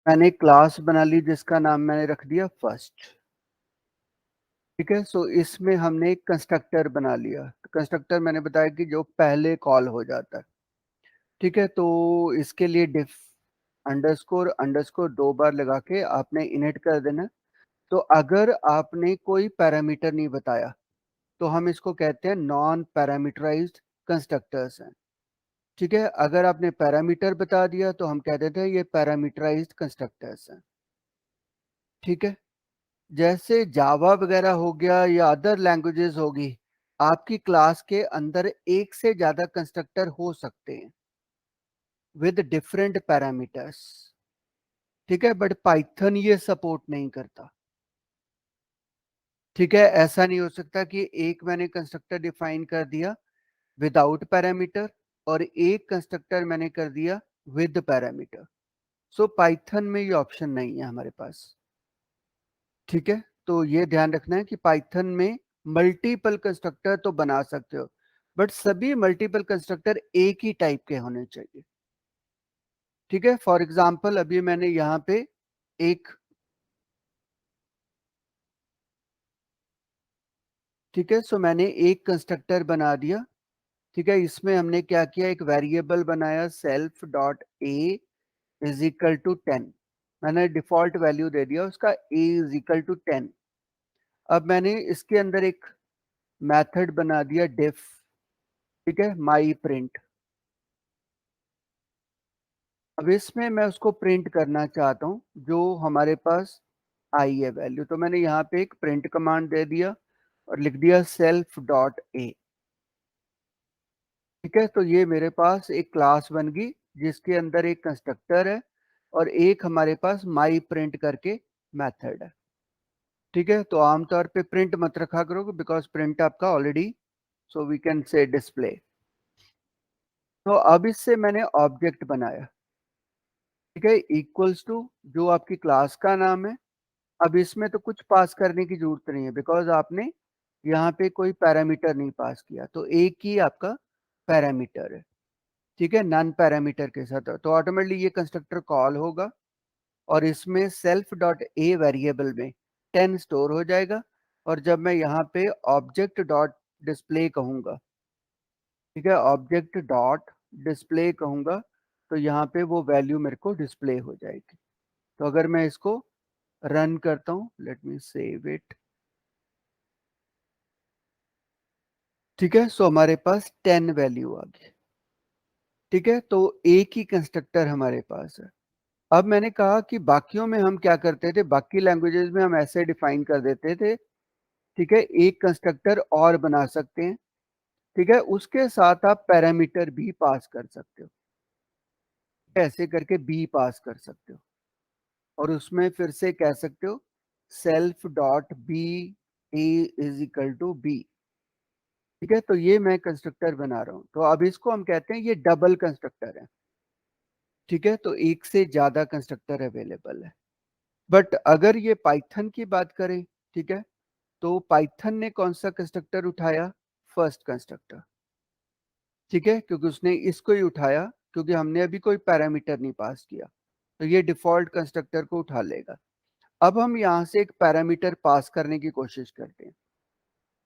मैंने एक क्लास बना ली जिसका नाम मैंने रख दिया फर्स्ट। ठीक है, सो इसमें हमने एक कंस्ट्रक्टर बना लिया। कंस्ट्रक्टर मैंने बताया कि जो पहले कॉल हो जाता है। ठीक है, तो इसके लिए डिफ अंडरस्कोर अंडरस्कोर 2 बार लगा के आपने इनिट कर देना। तो अगर आपने कोई पैरामीटर नहीं बताया तो हम इसको कहते हैं नॉन पैरामीटराइज्ड कंस्ट्रक्टर्स हैं। ठीक है, अगर आपने पैरामीटर बता दिया तो हम कह देते हैं ये पैरामीटराइज्ड कंस्ट्रक्टर्स हैं। ठीक है, जैसे जावा वगैरह हो गया या अदर लैंग्वेजेस होगी, आपकी क्लास के अंदर एक से ज्यादा कंस्ट्रक्टर हो सकते हैं विद डिफरेंट पैरामीटर्स। ठीक है, बट पाइथन ये सपोर्ट नहीं करता। ठीक है, ऐसा नहीं हो सकता कि एक मैंने कंस्ट्रक्टर डिफाइन कर दिया विदाउट पैरामीटर और एक कंस्ट्रक्टर मैंने कर दिया विद पैरामीटर। सो पाइथन में ये ऑप्शन नहीं है हमारे पास। ठीक है, तो ये ध्यान रखना है कि पाइथन में मल्टीपल कंस्ट्रक्टर तो बना सकते हो, बट सभी मल्टीपल कंस्ट्रक्टर एक ही टाइप के होने चाहिए। ठीक है, फॉर एग्जाम्पल अभी मैंने यहाँ पे एक, ठीक है, सो मैंने एक कंस्ट्रक्टर बना दिया। ठीक है, इसमें हमने क्या किया, एक वेरिएबल बनाया self dot A is equal to 10। मैंने डिफॉल्ट वैल्यू दे दिया उसका ए इज इक्वल टू 10। अब मैंने इसके अंदर एक मेथड बना दिया डिफ, ठीक है, माई प्रिंट। अब इसमें मैं उसको प्रिंट करना चाहता हूँ जो हमारे पास आई है वैल्यू, तो मैंने यहाँ पे एक प्रिंट कमांड दे दिया और लिख दिया सेल्फ डॉट ए। ठीक है, तो ये मेरे पास एक क्लास बन गई जिसके अंदर एक कंस्ट्रक्टर है और एक हमारे पास माई प्रिंट करके मेथड है। ठीक है, तो आमतौर पे प्रिंट मत रखा करो बिकॉज प्रिंट आपका already, so we can say display. तो अब इससे मैंने ऑब्जेक्ट बनाया। ठीक है, इक्वल्स टू जो आपकी क्लास का नाम है। अब इसमें तो कुछ पास करने की जरूरत नहीं है बिकॉज आपने यहाँ पे कोई पैरामीटर नहीं पास किया, तो एक ही आपका पैरामीटर है। ठीक है, नन पैरामीटर के साथ तो ऑटोमेटिकली ये कंस्ट्रक्टर कॉल होगा और इसमें सेल्फ डॉट ए वेरिएबल में 10 स्टोर हो जाएगा। और जब मैं यहाँ पे ऑब्जेक्ट डॉट डिस्प्ले कहूंगा, ठीक है, ऑब्जेक्ट डॉट डिस्प्ले कहूंगा, तो यहाँ पे वो वैल्यू मेरे को डिस्प्ले हो जाएगी। तो अगर मैं इसको रन करता हूँ, लेट मी सेव इट। ठीक है, सो हमारे पास 10 वैल्यू आ गई। ठीक है, तो एक ही कंस्ट्रक्टर हमारे पास है। अब मैंने कहा कि बाकियों में हम क्या करते थे, बाकी लैंग्वेजेस में हम ऐसे डिफाइन कर देते थे। ठीक है, एक कंस्ट्रक्टर और बना सकते हैं। ठीक है, उसके साथ आप पैरामीटर भी पास कर सकते हो, ऐसे करके बी पास कर सकते हो और उसमें फिर से कह सकते हो self dot b a is equal to b. ठीक है, तो ये मैं कंस्ट्रक्टर बना रहा हूं, तो अब इसको हम कहते हैं ये डबल कंस्ट्रक्टर है। ठीक है, तो एक से ज्यादा कंस्ट्रक्टर अवेलेबल है। बट अगर ये पाइथन की बात करें, ठीक है, तो पाइथन ने कौन सा कंस्ट्रक्टर उठाया, फर्स्ट कंस्ट्रक्टर। ठीक है, क्योंकि उसने इसको ही उठाया क्योंकि हमने अभी कोई पैरामीटर नहीं पास किया, तो ये डिफॉल्ट कंस्ट्रक्टर को उठा लेगा। अब हम यहाँ से एक पैरामीटर पास करने की कोशिश करते हैं।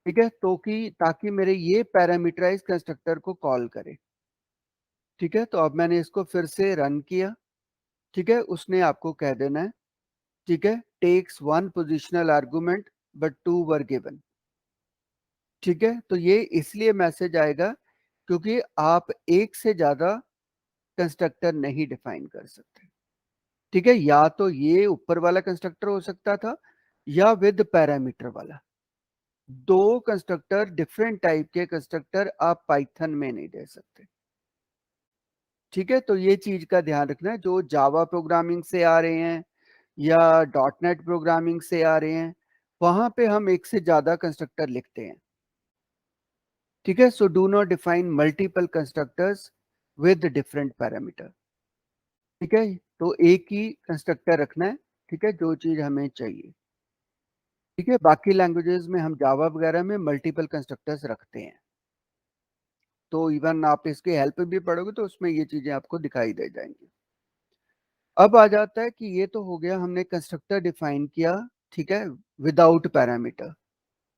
ठीक है, तो कि ताकि मेरे ये पैरामीटराइज कंस्ट्रक्टर को कॉल करे। ठीक है, तो अब मैंने इसको फिर से रन किया। ठीक है, उसने आपको कह देना है, ठीक है, takes 1 positional argument but 2 were given. ठीक है, तो ये इसलिए मैसेज आएगा क्योंकि आप एक से ज्यादा कंस्ट्रक्टर नहीं डिफाइन कर सकते। ठीक है, या तो ये ऊपर वाला कंस्ट्रक्टर हो सकता था या विद पैरामीटर वाला। दो कंस्ट्रक्टर, डिफरेंट टाइप के कंस्ट्रक्टर आप पाइथन में नहीं दे सकते। ठीक है, तो ये चीज का ध्यान रखना है, जो जावा प्रोग्रामिंग से आ रहे हैं या डॉट नेट प्रोग्रामिंग से आ रहे हैं, वहां पे हम एक से ज्यादा कंस्ट्रक्टर लिखते हैं। ठीक है, so do not define multiple constructors with different parameter. ठीक है, तो एक ही कंस्ट्रक्टर रखना है। ठीक है, जो चीज हमें चाहिए। ठीक है, बाकी लैंग्वेजेस में हम जावा वगैरह में मल्टीपल कंस्ट्रक्टर्स रखते हैं, तो इवन आप इसके हेल्प भी पढ़ोगे तो उसमें ये चीजें आपको दिखाई दे जाएंगी। अब आ जाता है कि ये तो हो गया, हमने कंस्ट्रक्टर डिफाइन किया, ठीक है, विदाउट पैरामीटर।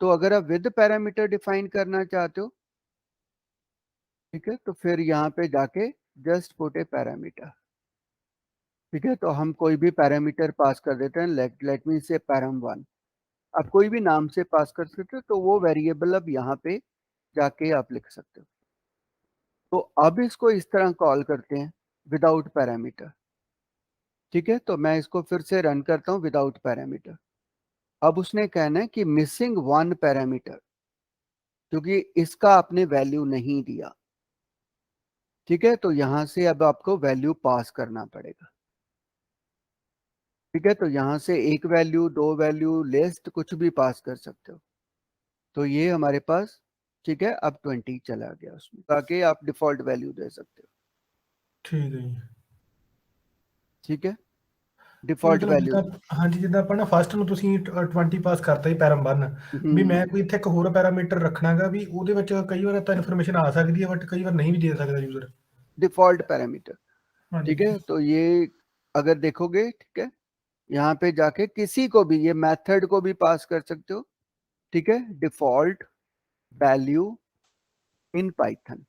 तो अगर आप विद पैरामीटर डिफाइन करना चाहते हो, ठीक है, तो फिर यहाँ पे जाके जस्ट पुट ए पैरामीटर, ठीक है। तो हम कोई भी पैरामीटर पास कर देते हैं, लेट मी से पैराम1, आप कोई भी नाम से पास कर सकते हो, तो वो वेरिएबल अब यहाँ पे जाके आप लिख सकते हो। तो अब इसको इस तरह कॉल करते हैं, विदाउट पैरामीटर, ठीक है। तो मैं इसको फिर से रन करता हूँ विदाउट पैरामीटर। अब उसने कहना है कि मिसिंग वन पैरामीटर, क्योंकि इसका आपने वैल्यू नहीं दिया, ठीक है। तो यहां से अब आपको वैल्यू पास करना पड़ेगा, ठीक है। तो यहां से एक वैल्यू, दो वैल्यू, लिस्ट कुछ भी पास कर सकते हो। तो ये हमारे पास, ठीक है, अब 20 चला गया उसमें, ताकि आप डिफॉल्ट वैल्यू दे सकते हो, ठीक है जी। ठीक है, तो डिफॉल्ट ਮਤਲਬ वैल्यू। ਜਿੱਦਾਂ ਹਾਂਜੀ, ਜਿੱਦਾਂ ਆਪਾਂ ਨਾ ਫਸਟ ਨੂੰ ਤੁਸੀਂ 20 ਪਾਸ ਕਰਤਾ ਜੀ ਪੈਰਮ 1, ਵੀ हम्म, ਮੈਂ ਕੋਈ ਇੱਥੇ ਇੱਕ ਹੋਰ ਪੈਰਾਮੀਟਰ ਰੱਖਣਾਗਾ ਵੀ ਉਹਦੇ ਵਿੱਚ ਕਈ ਵਾਰ ਤਾਂ ਇਨਫੋਰਮੇਸ਼ਨ ਆ ਸਕਦੀ ਹੈ, ਬਟ ਕਈ ਵਾਰ ਨਹੀਂ ਵੀ ਦੇ ਸਕਦਾ ਯੂਜ਼ਰ। डिफॉल्ट पैरामीटर, ਹਾਂਜੀ ठीक है। तो ये अगर देखोगे, ठीक है, यहाँ पे जाके किसी को भी, ये मेथड को भी पास कर सकते हो, ठीक है, डिफॉल्ट वैल्यू इन पाइथन,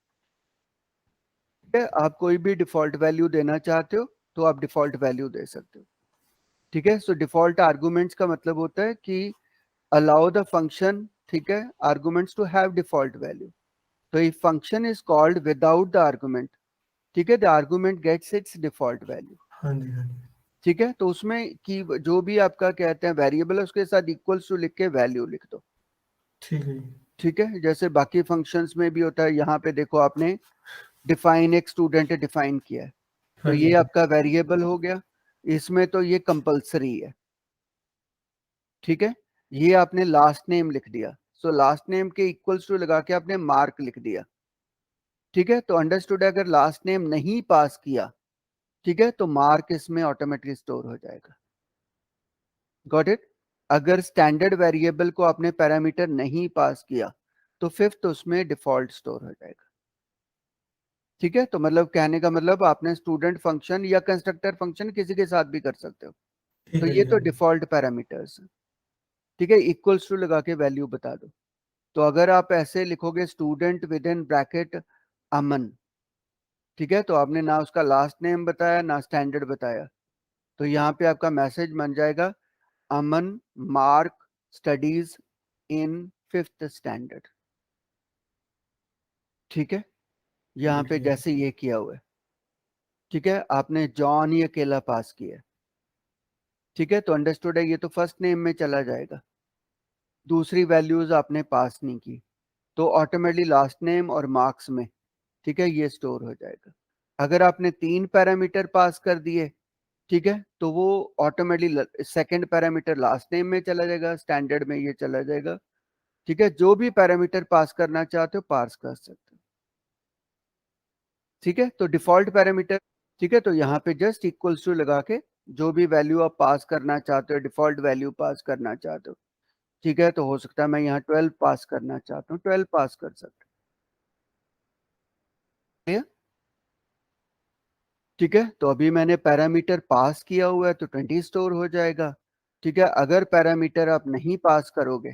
ठीक है। आप कोई भी डिफॉल्ट वैल्यू देना चाहते हो तो आप डिफॉल्ट वैल्यू दे सकते हो, ठीक है। सो डिफॉल्ट आर्गुमेंट्स का मतलब होता है कि अलाउ द फंक्शन, ठीक है, arguments to have default value. तो if function is called without the argument, ठीक है, the argument gets its default value, ਹਾਂਜੀ ਹਾਂਜੀ। ठीक है। तो उसमें की जो भी आपका कहते हैं वेरिएबल है, उसके साथ इक्वल्स टू लिख के वैल्यू लिख दो, ठीक है जी। ठीक है। जैसे बाकी फंक्शंस में भी होता है, यहाँ पे देखो आपने डिफाइन एक स्टूडेंट डिफाइन किया है, तो ਹਾਂਜੀ ये ਹਾਂਜੀ। आपका वेरिएबल हो गया। इसमें तो ये कंपलसरी है, ठीक है। ये आपने लास्ट नेम लिख दिया, सो लास्ट नेम के इक्वल्स टू लगा के आपने मार्क लिख दिया, ठीक है। तो अंडरस्टूड, अगर लास्ट नेम नहीं पास किया, ठीक है, तो मार्क इसमें ऑटोमेटिकली स्टोर हो जाएगा। Got it. अगर स्टैंडर्ड वेरिएबल को आपने पैरामीटर नहीं पास किया, तो फिफ्थ उसमें डिफॉल्ट स्टोर हो जाएगा, ठीक है। तो मतलब कहने का मतलब, आपने स्टूडेंट फंक्शन या कंस्ट्रक्टर फंक्शन किसी के साथ भी कर सकते हो। तो ठीक है ये जी। तो ਹਾਂਜੀ डिफॉल्ट पैरामीटर्स, ठीक है, इक्वल्स टू लगा के वैल्यू बता दो। तो अगर आप ऐसे लिखोगे स्टूडेंट विद इन ब्रैकेट अमन, ठीक है, तो आपने ना उसका लास्ट नेम बताया ना स्टैंडर्ड बताया, तो यहाँ पे आपका मैसेज बन जाएगा, Aman mark studies in fifth standard, ठीक है। यहाँ पे ठीक है। जैसे ये किया हुआ है, ठीक है, आपने जॉन ही अकेला पास किया है, ठीक है, तो अंडरस्टूड है, ये तो फर्स्ट नेम में चला जाएगा। दूसरी वैल्यूज आपने पास नहीं की, तो ऑटोमेटिकली लास्ट नेम और मार्क्स में, ठीक है, ये स्टोर हो जाएगा। अगर आपने 3 पैरामीटर पास कर दिए, ठीक है, तो वो automatically second parameter last name में चला जाएगा, स्टैंडर्ड में ये चला जाएगा, ठीक है। जो भी पैरामीटर पास करना चाहते हो पास कर सकते हो, ठीक है। तो डिफॉल्ट पैरामीटर, ठीक है, तो यहाँ पे जस्ट इक्वल्स टू लगा के जो भी वैल्यू आप पास करना चाहते हो, डिफॉल्ट वैल्यू पास करना चाहते हो, ठीक है। तो हो सकता है मैं यहाँ 12 पास करना चाहता हूँ, 12 पास कर सकते हैं, ठीक है। तो अभी मैंने पैरामीटर पास किया हुआ है, तो 20 स्टोर हो जाएगा, ठीक है। अगर पैरामीटर आप नहीं पास करोगे,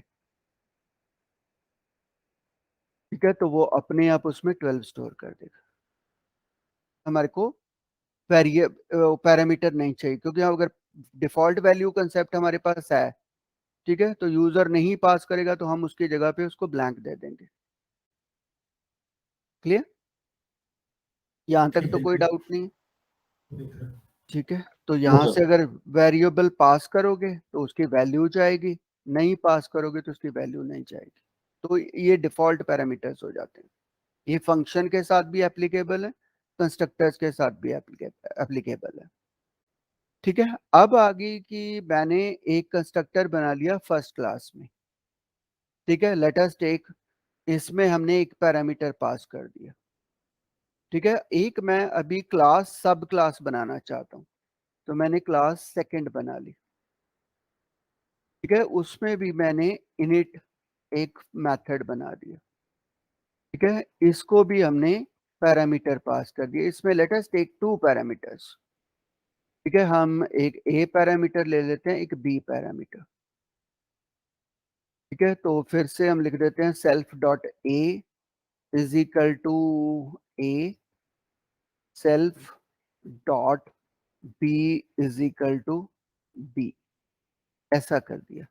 ठीक है, तो वो अपने आप उसमें 12 स्टोर कर देगा। हमारे को वेरिए पैरामीटर नहीं चाहिए, क्योंकि अगर डिफॉल्ट वैल्यू कंसेप्ट हमारे पास है, ठीक है, तो यूजर नहीं पास करेगा तो हम उसकी जगह पे उसको ब्लैंक दे देंगे। क्लियर, यहां तक ठीक तो है कोई जी। डाउट नहीं है, ठीक है। ठीक है। तो नो यहां सर। से अगर वेरिएबल पास करोगे तो उसकी वैल्यू जाएगी, नहीं पास करोगे तो उसकी वैल्यू नहीं जाएगी। तो ये डिफॉल्ट पैरामीटर्स हो जाते हैं। ये फंक्शन के साथ भी एप्लीकेबल है, कंस्ट्रक्टर्स के साथ भी एप्लीकेबल है, ठीक है। अब आगे कि मैंने एक कंस्ट्रक्टर बना लिया फर्स्ट क्लास में, ठीक है, लेट अस टेक, इसमें हमने एक पैरामीटर पास कर दिया, ठीक है। एक मैं अभी क्लास सब क्लास बनाना चाहता हूँ, तो मैंने क्लास सेकंड बना ली, ठीक है। उसमें भी मैंने इनिट एक मेथड बना दिया, ठीक है। इसको भी हमने पैरामीटर पास कर दिया। इसमें लेट अस टेक 2 पैरामीटर्स, ठीक है, हम एक ए पैरामीटर ले लेते हैं, एक बी पैरामीटर। ठीक है, तो फिर से हम लिख देते हैं self dot A is equal to a, self dot b is equal to b, ऐसा कर दिया।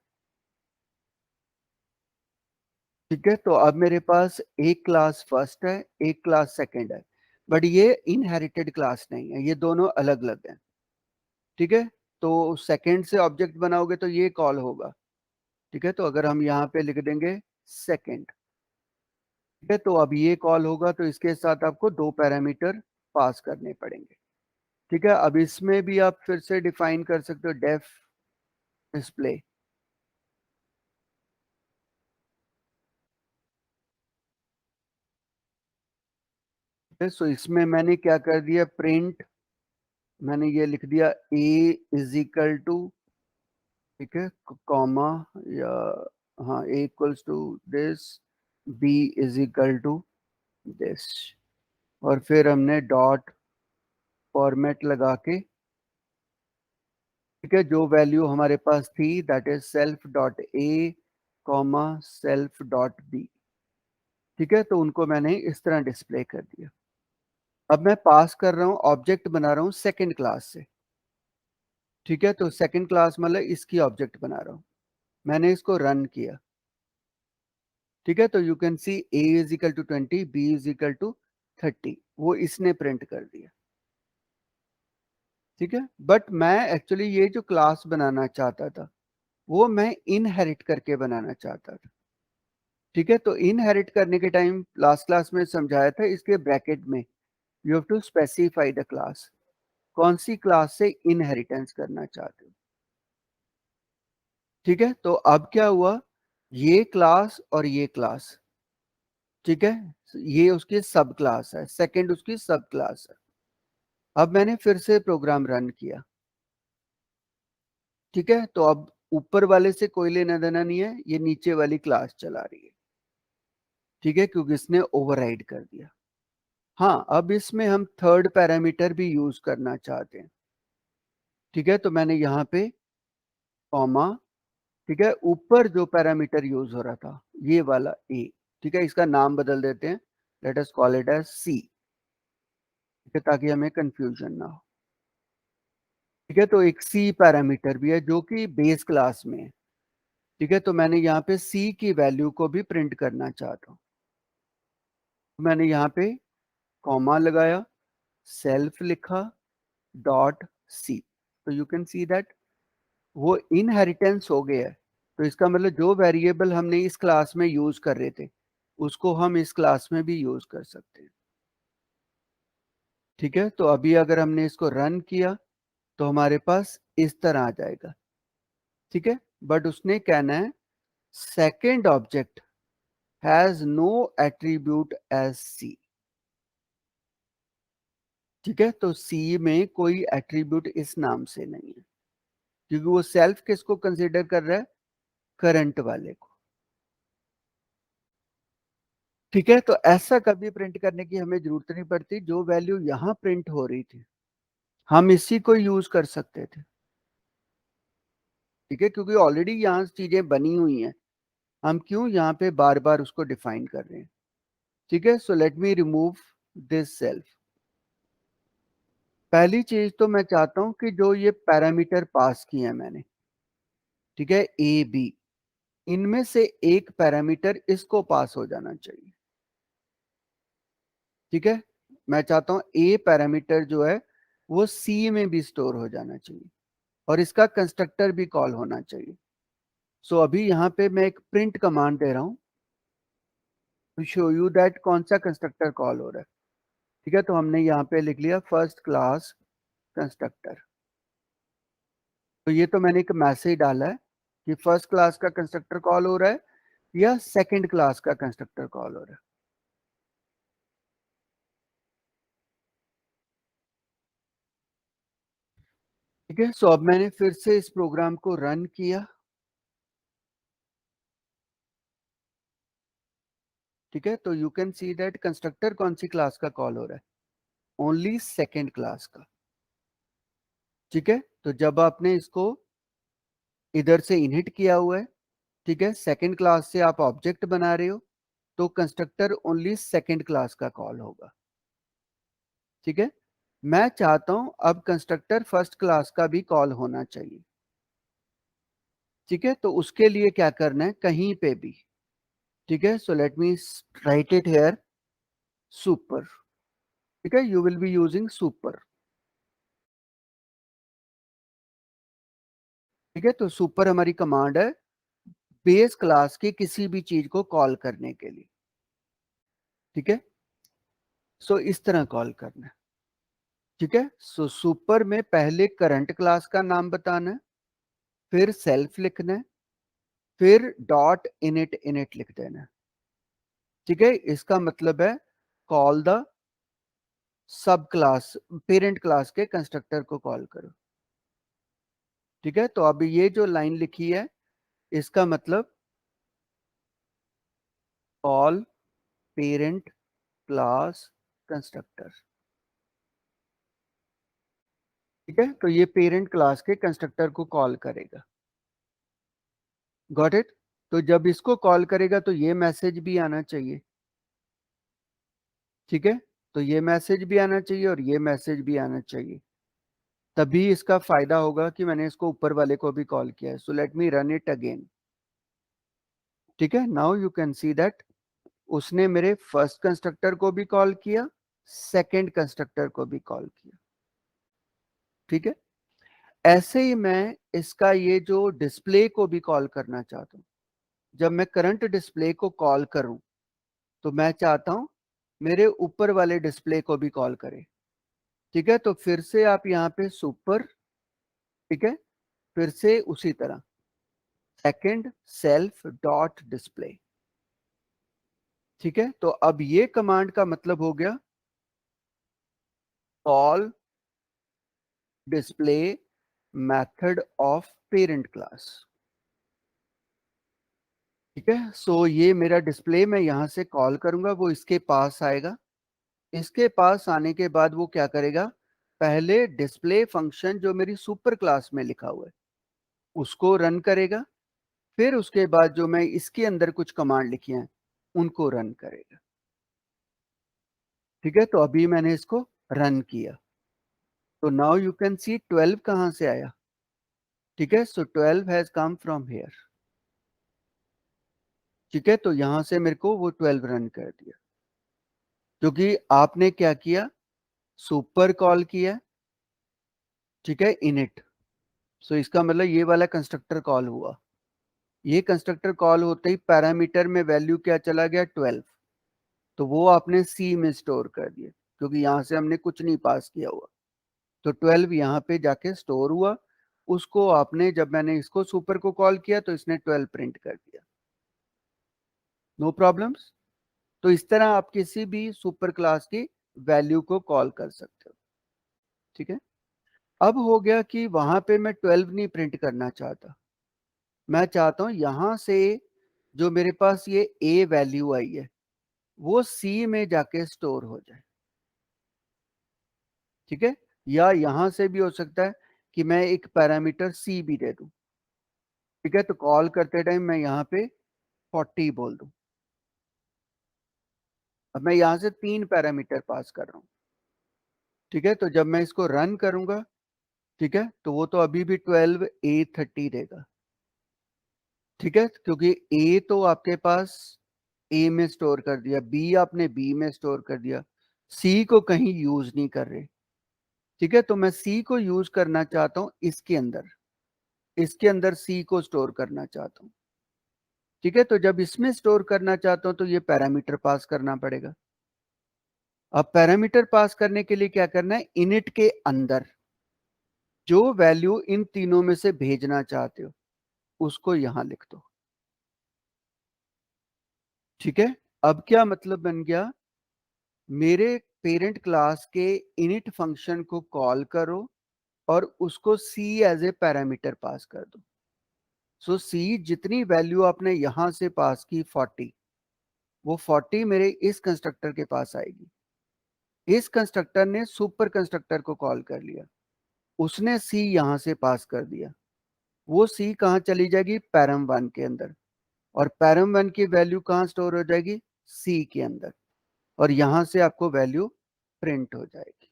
ठीक है, तो अब मेरे पास एक क्लास फर्स्ट है, एक क्लास सेकंड है, बट ये इनहेरिटेड क्लास नहीं है, ये दोनों अलग अलग हैं। ठीक है, तो सेकंड से ऑब्जेक्ट बनाओगे तो ये कॉल होगा। ठीक है, तो अगर हम यहाँ पे लिख देंगे सेकंड, ठीक है, तो अब ये कॉल होगा, तो इसके साथ आपको दो पैरामीटर पास करने पड़ेंगे। ठीक है, अब इसमें भी आप फिर से डिफाइन कर सकते हो डेफ डिस्प्ले। सो इसमें मैंने क्या कर दिया, प्रिंट, मैंने ये लिख दिया ए इज इक्वल टू, ठीक है, कॉमा, या हाँ, A equals to this, B is equal to this, और फिर हमने डॉट फॉर्मेट लगा के, ठीक है, जो वैल्यू हमारे पास थी that is self dot a comma self dot b. ठीक है, तो उनको मैंने इस तरह डिस्प्ले कर दिया। अब मैं पास कर रहा हूं, ऑब्जेक्ट बना रहा हूं सेकंड क्लास से। ठीक है, तो सेकंड क्लास मतलब इसकी ऑब्जेक्ट बना रहा हूं, मैंने इसको रन किया। ठीक है, तो you can see a is equal to 20, b is equal to 30, वो इसने प्रिंट कर दिया। ठीक है, बट मैं एक्चुअली ये जो क्लास बनाना चाहता था वो मैं इनहेरिट करके बनाना चाहता था। ठीक है, तो इनहेरिट करने के टाइम लास्ट क्लास में समझाया था, इसके ब्रैकेट में you have to specify the class, कौन सी क्लास से इनहेरिटेंस करना चाहते हो। ठीक है, तो अब क्या हुआ, ये क्लास और ये क्लास, ठीक है, ये उसकी सब क्लास है, सेकंड उसकी सब क्लास है। अब मैंने फिर से प्रोग्राम रन किया। ठीक है, तो अब ऊपर वाले से कोई लेना देना नहीं है, ये नीचे वाली क्लास चला रही है। ठीक है, क्योंकि इसने ओवरराइड कर दिया। हाँ, अब इसमें हम थर्ड पैरामीटर भी यूज करना चाहते हैं। ठीक है, तो मैंने यहाँ पे कॉमा, ठीक है, ऊपर जो पैरामीटर यूज हो रहा था ये वाला ए, ठीक है, इसका नाम बदल देते हैं, let us call it as C, ठीक है, ताकि हमें कंफ्यूजन ना हो। ठीक है, तो एक सी पैरामीटर भी है जो कि बेस क्लास में है। ठीक है, तो मैंने यहाँ पे सी की वैल्यू को भी प्रिंट करना चाहता हूँ, मैंने यहाँ पे कॉमा लगाया, सेल्फ लिखा, डॉट सी, तो यू कैन सी दैट वो इनहेरिटेंस हो गया है। तो इसका मतलब जो वेरिएबल हमने इस क्लास में यूज कर रहे थे उसको हम इस क्लास में भी यूज कर सकते हैं। ठीक है, तो अभी अगर हमने इसको रन किया तो हमारे पास इस तरह आ जाएगा। ठीक है, बट उसने कहना है second object has no attribute as C. ठीक है, तो सी में कोई एट्रीब्यूट इस नाम से नहीं है, क्योंकि वो सेल्फ किसको कंसिडर कर रहा है, करंट वाले को। ठीक है, तो ऐसा कभी प्रिंट करने की हमें जरूरत नहीं पड़ती, जो वैल्यू यहाँ प्रिंट हो रही थी हम इसी को यूज कर सकते थे। ठीक है, क्योंकि ऑलरेडी यहाँ चीजें बनी हुई हैं, हम क्यों यहाँ पे बार बार उसको डिफाइन कर रहे हैं। ठीक है, so let me remove this self. पहली चीज तो मैं चाहता हूं कि जो ये पैरामीटर पास किए हैं मैंने, ठीक है, ए बी, इनमें से एक पैरामीटर इसको पास हो जाना चाहिए। ठीक है, मैं चाहता हूं ए पैरामीटर जो है वो सी में भी स्टोर हो जाना चाहिए और इसका कंस्ट्रक्टर भी कॉल होना चाहिए। सो अभी यहाँ पे मैं एक प्रिंट कमांड दे रहा हूँ टू शो यू दैट कौन सा कंस्ट्रक्टर कॉल हो रहा है। ठीक है, तो हमने यहाँ पे लिख लिया फर्स्ट क्लास कंस्ट्रक्टर। तो ये तो मैंने एक मैसेज डाला है कि फर्स्ट क्लास का कंस्ट्रक्टर कॉल हो रहा है या सेकंड क्लास का कंस्ट्रक्टर कॉल हो रहा है। ठीक है, सो अब मैंने फिर से इस प्रोग्राम को रन किया। ठीक है, तो you can see that constructor कौन सी क्लास का कॉल हो रहा है, ओनली सेकंड क्लास का। ठीक है, तो जब आपने इसको इधर से इनहिट किया हुआ है, ठीक है, सेकंड क्लास से आप ऑब्जेक्ट बना रहे हो, तो कंस्ट्रक्टर ओनली सेकंड क्लास का कॉल होगा। ठीक है, मैं चाहता हूं अब कंस्ट्रक्टर फर्स्ट क्लास का भी कॉल होना चाहिए। ठीक है, तो उसके लिए क्या करना है, कहीं पे भी, ठीक है, so let me right it here, super. ठीक है, you will be using super. ठीक है, तो सुपर हमारी कमांड है बेस क्लास की किसी भी चीज को कॉल करने के लिए। ठीक है, सो इस तरह कॉल करना है। ठीक है, सो सुपर में पहले करंट क्लास का नाम बताना है, फिर सेल्फ लिखना है, फिर डॉट इनिट इनिट लिख देना है। ठीक है, इसका मतलब है call the sub class, parent class के कंस्ट्रक्टर को कॉल करो। ठीक है, तो अब ये जो लाइन लिखी है इसका मतलब कॉल पेरेंट क्लास कंस्ट्रक्टर। ठीक है, तो ये पेरेंट क्लास के कंस्ट्रक्टर को कॉल करेगा। Got it? तो जब इसको कॉल करेगा तो ये मैसेज भी आना चाहिए। ठीक है, तो ये मैसेज भी आना चाहिए और ये मैसेज भी आना चाहिए, तभी इसका फायदा होगा कि मैंने इसको ऊपर वाले को भी कॉल किया है। So let me run it again. ठीक है, now you can see that उसने मेरे फर्स्ट कंस्ट्रक्टर को भी कॉल किया, सेकंड कंस्ट्रक्टर को भी कॉल किया। ठीक है, ऐसे ही मैं इसका ये जो डिस्प्ले को भी कॉल करना चाहता हूं। जब मैं करंट डिस्प्ले को कॉल करूं तो मैं चाहता हूं मेरे ऊपर वाले डिस्प्ले को भी कॉल करे। ठीक है, तो फिर से आप यहां पे सुपर, ठीक है, फिर से उसी तरह सेकंड सेल्फ डॉट डिस्प्ले। ठीक है, तो अब ये कमांड का मतलब हो गया call display method of parent class. ठीक है, सो ये मेरा डिस्प्ले मैं यहां से कॉल करूंगा, वो इसके पास आएगा। इसके पास आने के बाद वो क्या करेगा, पहले डिस्प्ले फंक्शन जो मेरी सुपर क्लास में लिखा हुआ है उसको रन करेगा, फिर उसके बाद जो मैं इसके अंदर कुछ कमांड लिखी हैं उनको रन करेगा। ठीक है, तो अभी मैंने इसको रन किया, तो नाउ यू कैन सी 12 कहां से आया। ठीक है, सो 12 हैज कम फ्रॉम हेयर। ठीक है, तो यहां से मेरे को वो 12 रन कर दिया, क्योंकि आपने क्या किया, सुपर कॉल किया। ठीक है, इनिट, सो इसका मतलब ये वाला कंस्ट्रक्टर कॉल हुआ। ये कंस्ट्रक्टर कॉल होते ही पैरामीटर में वैल्यू क्या चला गया, 12, तो वो आपने सी में स्टोर कर दिया, क्योंकि यहां से हमने कुछ नहीं पास किया हुआ। तो 12 यहाँ पे जाके स्टोर हुआ, उसको आपने, जब मैंने इसको सुपर को कॉल किया तो इसने 12 प्रिंट कर दिया। No problems. तो इस तरह आप किसी भी सुपर क्लास की वैल्यू को कॉल कर सकते हो। ठीक है, अब हो गया कि वहां पे मैं 12 नहीं प्रिंट करना चाहता, मैं चाहता हूं यहां से जो मेरे पास ये ए वैल्यू आई है वो सी में जाके स्टोर हो जाए। ठीक है, या यहां से भी हो सकता है कि मैं एक पैरामीटर सी भी दे दूं। ठीक है, तो कॉल करते टाइम मैं यहाँ पे 40 बोल दूं। अब मैं यहां से 3 पैरामीटर पास कर रहा हूं। ठीक है, तो जब मैं इसको रन करूंगा, ठीक है, तो वो तो अभी भी 12 A30 देगा। ठीक है, क्योंकि ए तो आपके पास ए में स्टोर कर दिया, बी आपने बी में स्टोर कर दिया, सी को कहीं यूज नहीं कर रहे। ठीक है, तो मैं सी को यूज करना चाहता हूं इसके अंदर सी को स्टोर करना चाहता हूं। ठीक है, तो जब इसमें स्टोर करना चाहता हूं तो ये पैरामीटर पास करना पड़ेगा। अब पैरामीटर पास करने के लिए क्या करना है, इनिट के अंदर जो वैल्यू इन तीनों में से भेजना चाहते हो उसको यहां लिख दो। ठीक है, अब क्या मतलब बन गया, मेरे पेरेंट क्लास के इनिट फंक्शन को कॉल करो और उसको सी एज ए पैरामीटर पास कर दो। सो सी जितनी वैल्यू आपने यहां से पास की 40, वो 40 मेरे इस कंस्ट्रक्टर के पास आएगी। इस कंस्ट्रक्टर ने सुपर कंस्ट्रक्टर को कॉल कर लिया, उसने सी यहां से पास कर दिया, वो सी कहां चली जाएगी, पैरम 1 के अंदर, और पैरम 1 की वैल्यू कहां स्टोर हो जाएगी, सी के अंदर, और यहां से आपको वैल्यू प्रिंट हो जाएगी।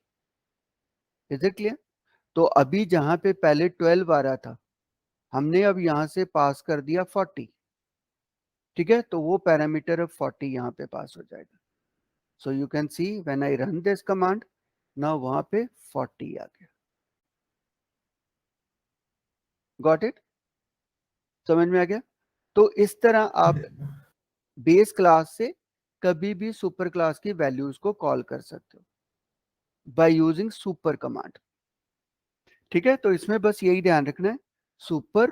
Is it clear? तो अभी जहां पे पहले 12 आ रहा था, हमने अब यहां से पास कर दिया 40। ठीक है, तो वो पैरामीटर अब 40 यहां पे पास हो जाएगा। So you can see when I run this command, ना वहां पे 40 आ गया। Got it? समझ में आ गया? तो इस तरह आप बेस क्लास से कभी भी सुपर क्लास की वैल्यूज को कॉल कर सकते हो बाय यूजिंग सुपर कमांड। ठीक है, तो इसमें बस यही ध्यान रखना है, सुपर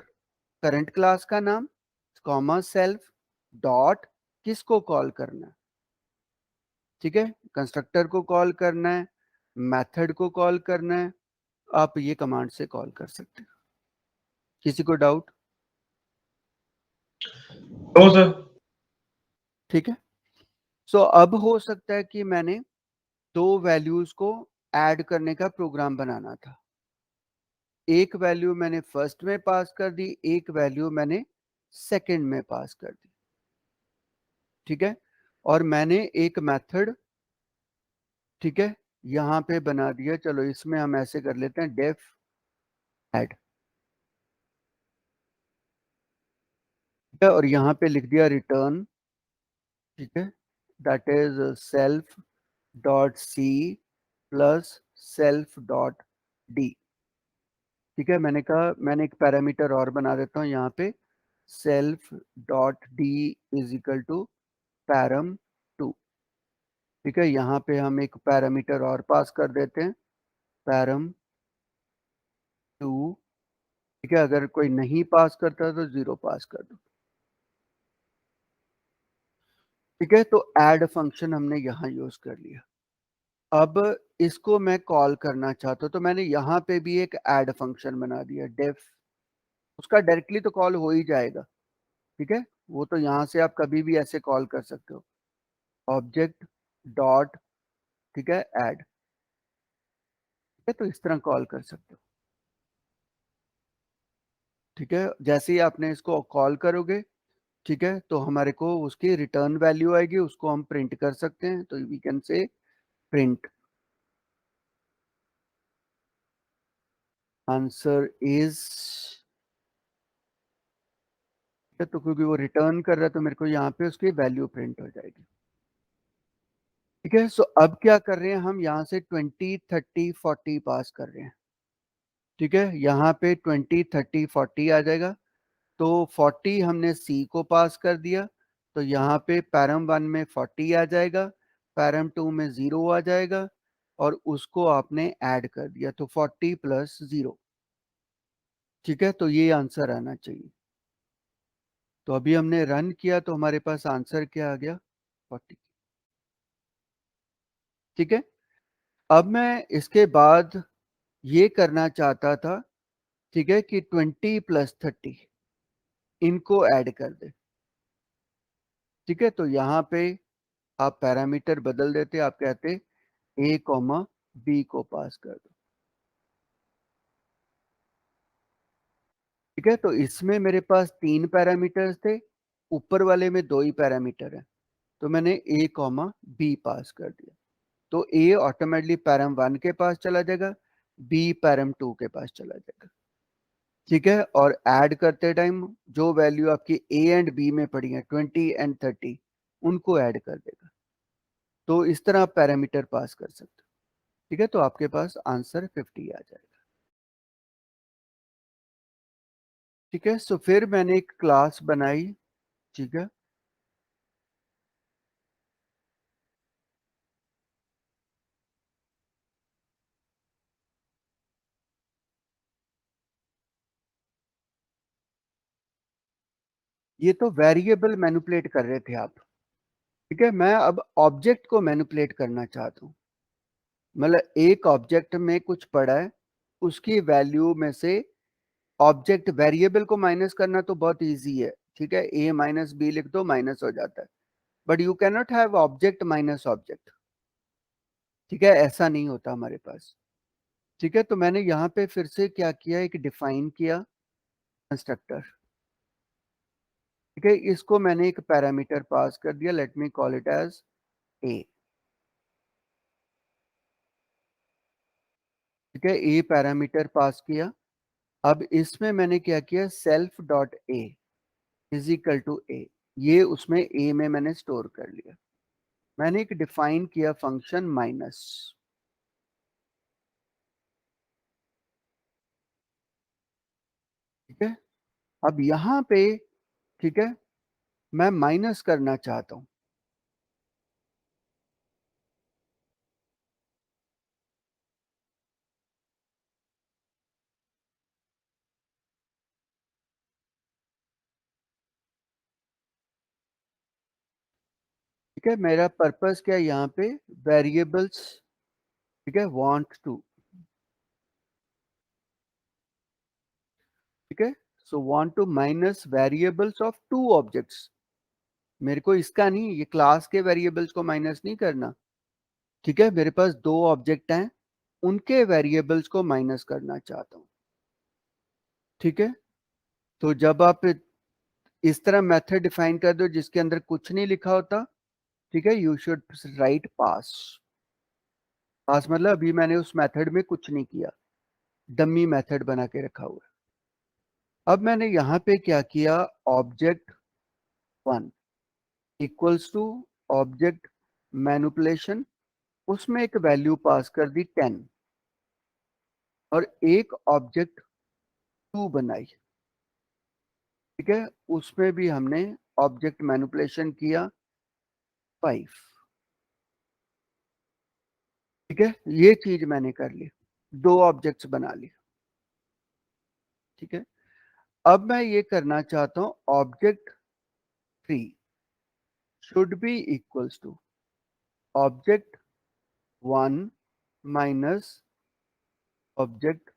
करंट क्लास का नाम, कॉमा सेल्फ, डॉट किसको कॉल करना है। ठीक है, कंस्ट्रक्टर को कॉल करना है, मेथड को कॉल करना है, आप ये कमांड से कॉल कर सकते हो। किसी को डाउट? No sir. ठीक है, सो अब हो सकता है कि मैंने दो वैल्यूज को ऐड करने का प्रोग्राम बनाना था, एक वैल्यू मैंने फर्स्ट में पास कर दी, एक वैल्यू मैंने सेकंड में पास कर दी। ठीक है, और मैंने एक मेथड, ठीक है, यहां पे बना दिया। चलो इसमें हम ऐसे कर लेते हैं, डेफ ऐड, ठीक है, और यहां पे लिख दिया रिटर्न, ठीक है, that is self dot c plus self dot d. ठीक है, मैंने कहा मैंने एक पैरामीटर और बना देता हूं यहाँ पे, self dot d is equal to param 2। ठीक है, यहाँ पे हम एक पैरामीटर और पास कर देते हैं, पैरम 2। ठीक है, अगर कोई नहीं पास करता तो 0 पास कर दो। ठीक है, तो ऐड फंक्शन हमने यहाँ यूज कर लिया। अब इसको मैं कॉल करना चाहता हूँ, तो मैंने यहाँ पे भी एक ऐड फंक्शन बना दिया, डेफ, उसका डायरेक्टली तो कॉल हो ही जाएगा। ठीक है, वो तो यहाँ से आप कभी भी ऐसे कॉल कर सकते हो, ऑब्जेक्ट डॉट, ठीक है, ऐड, ठीक है, तो इस तरह कॉल कर सकते हो। ठीक है, जैसे ही आपने इसको कॉल करोगे, ठीक है, तो हमारे को उसकी रिटर्न वैल्यू आएगी, उसको हम प्रिंट कर सकते हैं, तो we can say print answer is, तो क्योंकि वो रिटर्न कर रहा है तो मेरे को यहाँ पे उसकी वैल्यू प्रिंट हो जाएगी। ठीक है, सो अब क्या कर रहे हैं हम, यहाँ से 20 30 40 पास कर रहे हैं। ठीक है, यहाँ पे 20 30 40 आ जाएगा, तो 40 हमने सी को पास कर दिया, तो यहाँ पे पैरम 1 में 40 आ जाएगा, पैरम 2 में 0 आ जाएगा, और उसको आपने ऐड कर दिया, तो 40 प्लस 0। ठीक है, तो ये आंसर आना चाहिए। तो अभी हमने रन किया तो हमारे पास आंसर क्या आ गया, 40। ठीक है, अब मैं इसके बाद ये करना चाहता था, ठीक है, कि 20 प्लस 30 इनको ऐड कर दे। ठीक है, तो यहाँ पे आप पैरामीटर बदल देते, आप कहते ए कॉमा बी को पास कर दो। ठीक है, तो इसमें मेरे पास 3 पैरामीटर्स थे, ऊपर वाले में 2 ही पैरामीटर है, तो मैंने ए कॉमा बी पास कर दिया, तो ए ऑटोमेटिकली पैरम 1 के पास चला जाएगा, बी पैरम 2 के पास चला जाएगा। ठीक है, और ऐड करते टाइम जो वैल्यू आपकी ए एंड बी में पड़ी है 20 एंड 30, उनको ऐड कर देगा। तो इस तरह आप पैरामीटर पास कर सकते हो। ठीक है, तो आपके पास आंसर 50 आ जाएगा। ठीक है, सो फिर मैंने एक क्लास बनाई। ठीक है, ये तो वेरिएबल मैनिपुलेट कर रहे थे आप। ठीक है, मैं अब ऑब्जेक्ट को मैनिपुलेट करना चाहता हूँ, मतलब एक ऑब्जेक्ट में कुछ पड़ा है, उसकी वैल्यू में से ऑब्जेक्ट वेरिएबल को माइनस करना तो बहुत इजी है। ठीक है, ए माइनस बी लिख दो, माइनस हो जाता है, but you can not have object minus object. ठीक है, ऐसा नहीं होता हमारे पास। ठीक है, तो मैंने यहाँ पे फिर से क्या किया, एक डिफाइन किया कंस्ट्रक्टर। ठीक है, इसको मैंने एक पैरामीटर पास कर दिया, let me call it as a. ठीक है, ए पैरामीटर पास किया। अब इसमें मैंने क्या किया, self dot A is equal to A, ये उसमें ए में मैंने स्टोर कर लिया। मैंने एक डिफाइन किया फंक्शन माइनस। ठीक है, अब यहां पे, ठीक है, मैं माइनस करना चाहता हूं। ठीक है, मेरा पर्पस क्या है यहाँ पे, वेरिएबल्स। ठीक है, वांट टू। ठीक है, so want to minus variables of two objects. मेरे को इसका नहीं, ये क्लास के वेरिएबल्स को माइनस नहीं करना। ठीक है, मेरे पास दो ऑब्जेक्ट हैं, उनके वेरिएबल्स को माइनस करना चाहता हूं। ठीक है, तो जब आप इस तरह मेथड डिफाइन कर दो जिसके अंदर कुछ नहीं लिखा होता, ठीक है, यू शुड राइट पास। पास मतलब अभी मैंने उस मेथड में कुछ नहीं किया, डमी मेथड बना के रखा हुआ है। अब मैंने यहां पे क्या किया, object one equals to object manipulation, उसमें एक वैल्यू पास कर दी 10, और एक ऑब्जेक्ट टू बनाई। ठीक है, उसमें भी हमने ऑब्जेक्ट मैनिपुलेशन किया 5। ठीक है, ये चीज मैंने कर ली, दो ऑब्जेक्ट्स बना लिए। ठीक है, अब मैं ये करना चाहता हूं, object 3 should be equals to object 1 minus object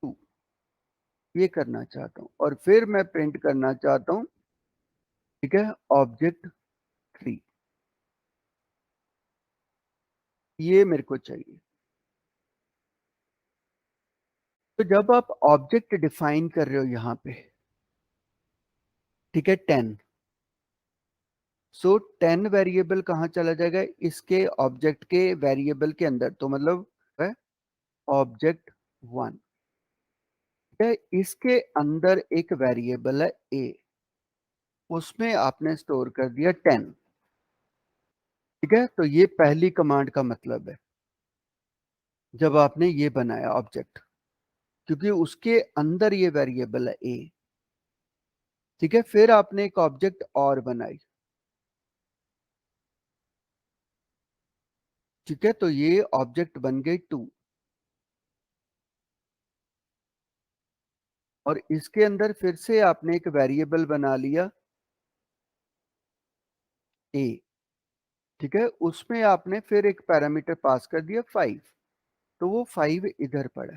2, ये करना चाहता हूं, और फिर मैं प्रिंट करना चाहता हूं, ठीक है, ऑब्जेक्ट 3, ये मेरे को चाहिए। तो जब आप ऑब्जेक्ट डिफाइन कर रहे हो यहां पे, ठीक है, 10, सो 10 वेरिएबल कहां चला जाएगा, इसके ऑब्जेक्ट के वेरिएबल के अंदर, तो मतलब है ऑब्जेक्ट 1। है, इसके अंदर एक वेरिएबल है ए, उसमें आपने स्टोर कर दिया 10। ठीक है, तो ये पहली कमांड का मतलब है, जब आपने ये बनाया ऑब्जेक्ट, क्योंकि उसके अंदर ये वेरिएबल है ए। ठीक है, फिर आपने एक ऑब्जेक्ट और बनाई। ठीक है, तो ये ऑब्जेक्ट बन गई 2, और इसके अंदर फिर से आपने एक वेरिएबल बना लिया ए। ठीक है, उसमें आपने फिर एक पैरामीटर पास कर दिया 5, तो वो 5 इधर पड़ा।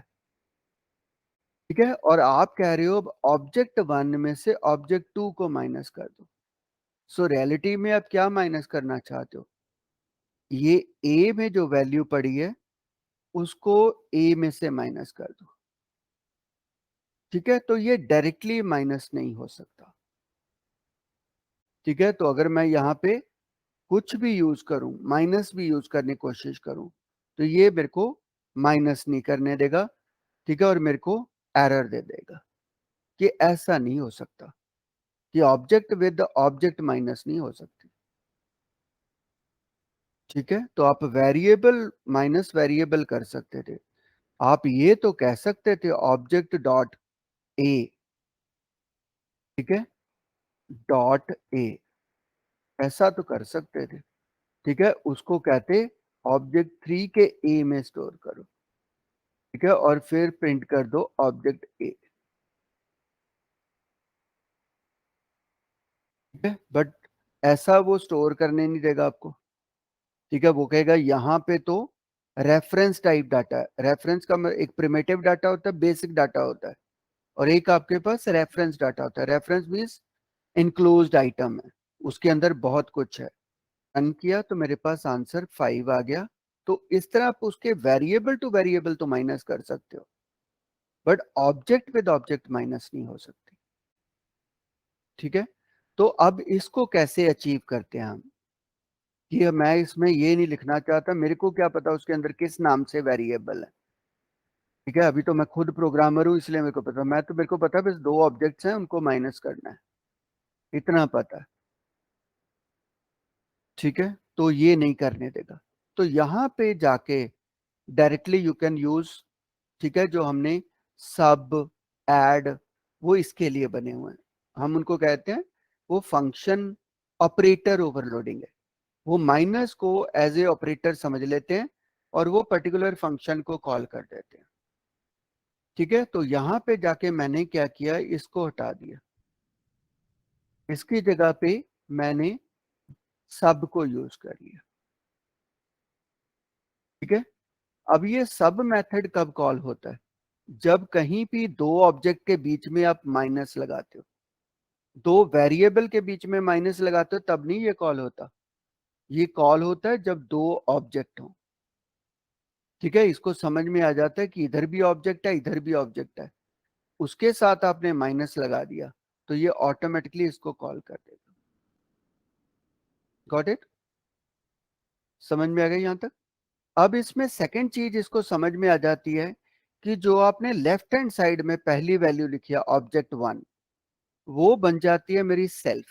ठीक है, और आप कह रहे हो अब ऑब्जेक्ट 1 में से ऑब्जेक्ट 2 को माइनस कर दो। सो रियलिटी में आप क्या माइनस करना चाहते हो, ये ए में जो वैल्यू पड़ी है उसको ए में से माइनस कर दो। ठीक है, तो ये डायरेक्टली माइनस नहीं हो सकता। ठीक है, तो अगर मैं यहाँ पे कुछ भी यूज करूं, माइनस भी यूज करने की कोशिश करूं, तो ये मेरे को माइनस नहीं करने देगा। ठीक है, और मेरे को एरर दे देगा कि ऐसा नहीं हो सकता, कि ऑब्जेक्ट विद ऑब्जेक्ट माइनस नहीं हो सकती। ठीक है, तो आप वेरिएबल माइनस वेरिएबल कर सकते थे। आप ये तो कह सकते थे ऑब्जेक्ट डॉट ए, ठीक है, डॉट ए, ऐसा तो कर सकते थे। ठीक है, उसको कहते ऑब्जेक्ट 3 के ए में स्टोर करो। ठीक है, और फिर प्रिंट कर दो ऑब्जेक्ट ए। ठीक है, बट ऐसा वो स्टोर करने नहीं देगा आपको। ठीक है, वो कहेगा यहाँ पे तो रेफरेंस टाइप डाटा है। रेफरेंस का एक प्रिमिटिव डाटा होता है, बेसिक डाटा होता है, और एक आपके पास रेफरेंस डाटा होता है। रेफरेंस मीन्स इनक्लोज्ड आइटम है, उसके अंदर बहुत कुछ है। रन किया तो मेरे पास आंसर 5 आ गया। तो इस तरह आप उसके वेरिएबल टू वेरिएबल तो माइनस कर सकते हो, but object with object minus नहीं हो सकती। ठीक है, तो अब इसको कैसे अचीव करते हैं हम, कि मैं इसमें ये नहीं लिखना चाहता, मेरे को क्या पता उसके अंदर किस नाम से वेरिएबल है। ठीक है, अभी तो मैं खुद प्रोग्रामर हूं इसलिए मेरे को पता, मेरे को पता है बस दो ऑब्जेक्ट्स हैं उनको माइनस करना है, इतना पता है। ठीक है, तो ये नहीं करने देगा। तो यहां पे जाके डायरेक्टली यू कैन यूज, ठीक है, जो हमने सब ऐड वो इसके लिए बने हुए हैं, हम उनको कहते हैं वो फंक्शन ऑपरेटर ओवरलोडिंग है। वो माइनस को एज ए ऑपरेटर समझ लेते हैं और वो पर्टिकुलर फंक्शन को कॉल कर देते हैं। ठीक है, तो यहां पे जाके मैंने क्या किया, इसको हटा दिया, इसकी जगह पे मैंने सब को यूज कर लिया। ठीक है, अब ये सब मेथड कब कॉल होता है, जब कहीं भी दो ऑब्जेक्ट के बीच में आप माइनस लगाते हो, दो वेरिएबल के बीच में माइनस लगाते हो, तब नहीं ये कॉल होता। ये कॉल होता है जब दो ऑब्जेक्ट हो। ठीक है, इसको समझ में आ जाता है कि इधर भी ऑब्जेक्ट है इधर भी ऑब्जेक्ट है, उसके साथ आपने माइनस लगा दिया तो ये ऑटोमेटिकली इसको कॉल कर देगा। गॉट इट, समझ में आ गया यहां तक। अब इसमें सेकंड चीज इसको समझ में आ जाती है कि जो आपने लेफ्ट हैंड साइड में पहली वैल्यू लिखी है ऑब्जेक्ट वन, वो बन जाती है मेरी सेल्फ।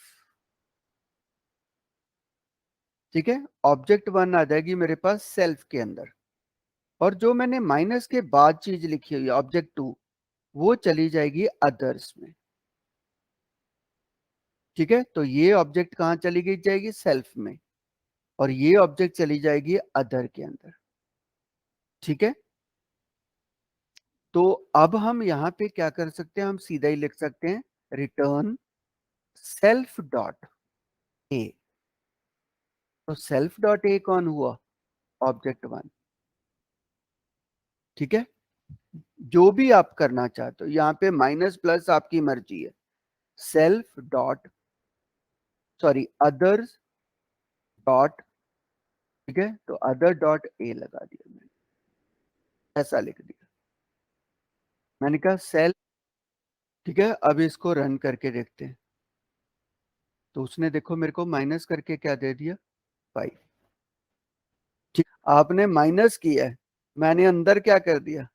ठीक है, ऑब्जेक्ट वन आ जाएगी मेरे पास सेल्फ के अंदर, और जो मैंने माइनस के बाद चीज लिखी हुई है ऑब्जेक्ट टू, वो चली जाएगी अदर्स में। ठीक है, तो ये ऑब्जेक्ट कहां चली गई जाएगी, सेल्फ में, और ये ऑब्जेक्ट चली जाएगी अदर के अंदर। ठीक है, तो अब हम यहां पे क्या कर सकते हैं, हम सीधा ही लिख सकते हैं रिटर्न सेल्फ डॉट ए। तो सेल्फ डॉट ए कौन हुआ, ऑब्जेक्ट वन। ठीक है, जो भी आप करना चाहते हो यहाँ पे माइनस प्लस आपकी मर्जी है, self dot sorry others dot, ठीक है, तो अदर डॉट ए लगा दिया मैंने, ऐसा लिख दिया, मैंने कहा सेल्फ। ठीक है, अब इसको रन करके देखते हैं, तो उसने देखो मेरे को माइनस करके क्या दे दिया, 5। ठीक, आपने माइनस किया है, मैंने अंदर क्या कर दिया,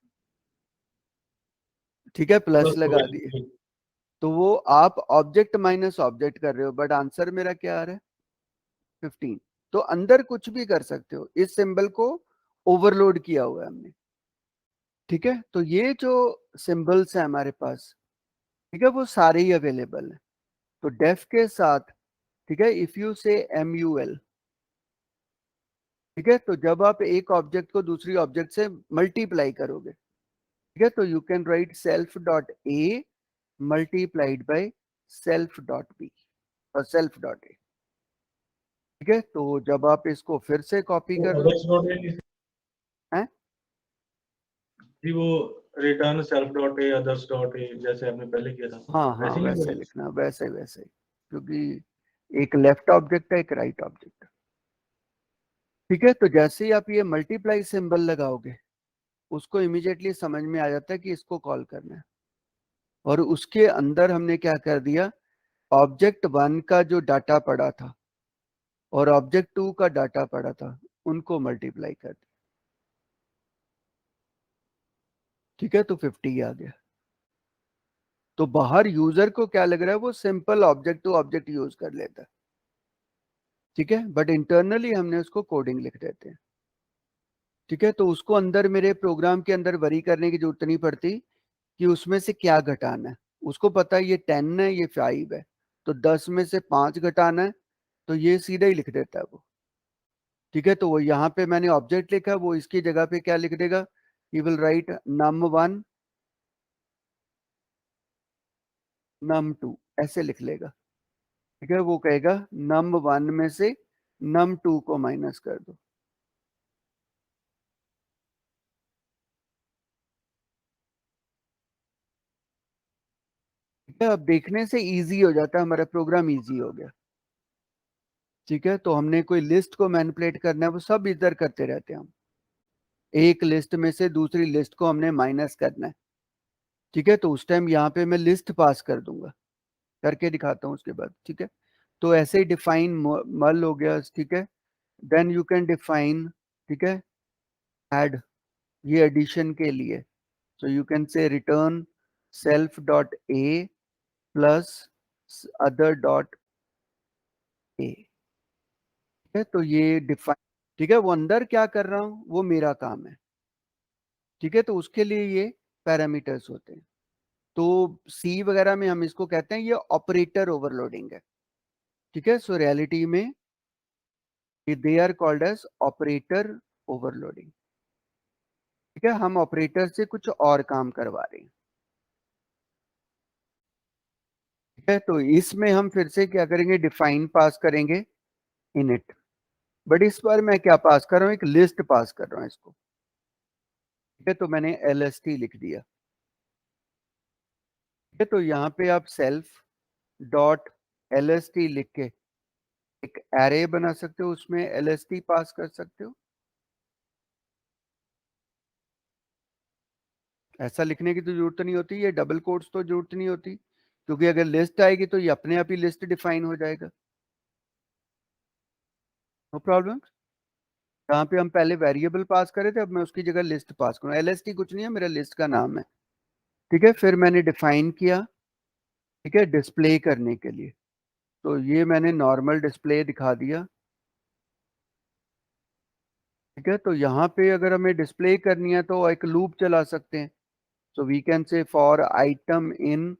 ठीक है, प्लस प्लस हो लगा दिए। गया। तो वो आप ऑब्जेक्ट माइनस ऑब्जेक्ट कर रहे हो, बट आंसर मेरा क्या आ रहा है, 15। तो अंदर कुछ भी कर सकते हो, इस सिंबल को ओवरलोड किया हुआ है हमने। ठीक है, तो ये जो सिंबल्स है हमारे पास, ठीक है, वो सारे ही अवेलेबल है। तो डेफ के साथ, ठीक है, इफ यू से MUL, ठीक है, तो जब आप एक ऑब्जेक्ट को दूसरी ऑब्जेक्ट से मल्टीप्लाई करोगे, ठीक है, तो you can write self dot a multiplied by self dot b और सेल्फ डॉट ए। ठीक है, तो जब आप इसको फिर से कॉपी तो कर लो, अदर्स डॉट ए है जी, वो return self dot A others dot A जैसे आपने पहले किया था, हाँ हाँ वैसे ही वैसे लिखा लिखना, वैसे वैसे ही, क्योंकि एक लेफ्ट ऑब्जेक्ट है एक राइट ऑब्जेक्ट है। ठीक है, तो जैसे ही आप ये मल्टीप्लाई सिंबल लगाओगे, उसको इमीडिएटली समझ में आ जाता है कि इसको कॉल करना है, और उसके अंदर हमने क्या कर दिया, ऑब्जेक्ट वन का जो डाटा पड़ा था और ऑब्जेक्ट टू का डाटा पड़ा था, उनको मल्टीप्लाई कर दिया। ठीक है, तो 50 आ गया। तो बाहर यूजर को क्या लग रहा है, वो simple object to object use कर लेता है। ठीक है, बट इंटरनली हमने उसको कोडिंग लिख देते हैं। ठीक है, तो उसको अंदर मेरे प्रोग्राम के अंदर वरी करने की जरूरत नहीं पड़ती कि उसमें से क्या घटाना है। उसको पता है ये 10 है ये 5 है, तो 10 में से 5 घटाना है, तो ये सीधा ही लिख देता है वो। ठीक है, तो वो यहाँ पे मैंने ऑब्जेक्ट लिखा, वो इसकी जगह पे क्या लिख देगा, he will write num1 num2 ऐसे लिख लेगा। ठीक है, वो कहेगा num1 में से num2 को माइनस कर दो। ठीक है, अब देखने से इजी हो जाता है, हमारा प्रोग्राम इजी हो गया। ठीक है, तो हमने कोई लिस्ट को मैनिपुलेट करना है, वो सब इधर करते रहते हैं हम। एक लिस्ट में से दूसरी लिस्ट को हमने माइनस करना है, ठीक है। तो उस टाइम यहाँ पे मैं लिस्ट पास कर दूंगा, करके दिखाता हूँ उसके बाद, ठीक है। तो ऐसे ही डिफाइन मल हो गया, ठीक है। देन यू कैन डिफाइन, ठीक है, ऐड, ये एडिशन के लिए। so you can say return self dot a plus other dot a, ठीक है। तो ये डिफाइन, ठीक है, वो अंदर क्या कर रहा हूं वो मेरा काम है, ठीक है। तो उसके लिए ये पैरामीटर्स होते हैं। तो सी वगैरह में हम इसको कहते हैं ये ऑपरेटर ओवरलोडिंग है, ठीक है। सो रियलिटी में they are called as operator overloading, ठीक है। हम ऑपरेटर से कुछ और काम करवा रहे हैं, ठीक है। तो इसमें हम फिर से क्या करेंगे, डिफाइन पास करेंगे इनिट, बट इस बार मैं क्या पास कर रहा हूं, एक लिस्ट पास कर रहा हूं इसको, ठीक है। तो मैंने LST लिख दिया, ठीक है। तो यहाँ पे आप सेल्फ डॉट LST लिख के एक एरे बना सकते हो, उसमें LST पास कर सकते हो। ऐसा लिखने की तो जरूरत नहीं होती, ये डबल कोट्स तो जरूरत नहीं होती, क्योंकि अगर लिस्ट आएगी तो ये अपने आप ही लिस्ट डिफाइन हो जाएगा, नो प्रॉब्लम। जहाँ पे हम पहले वेरिएबल पास करे थे, अब मैं उसकी जगह लिस्ट पास करूँ। LST कुछ नहीं है, मेरा लिस्ट का नाम है, ठीक है। फिर मैंने डिफाइन किया, ठीक है, डिस्प्ले करने के लिए। तो ये मैंने नॉर्मल डिस्प्ले दिखा दिया, ठीक है। तो यहाँ पे अगर हमें डिस्प्ले करनी है तो एक लूप चला सकते हैं। So we can say for item in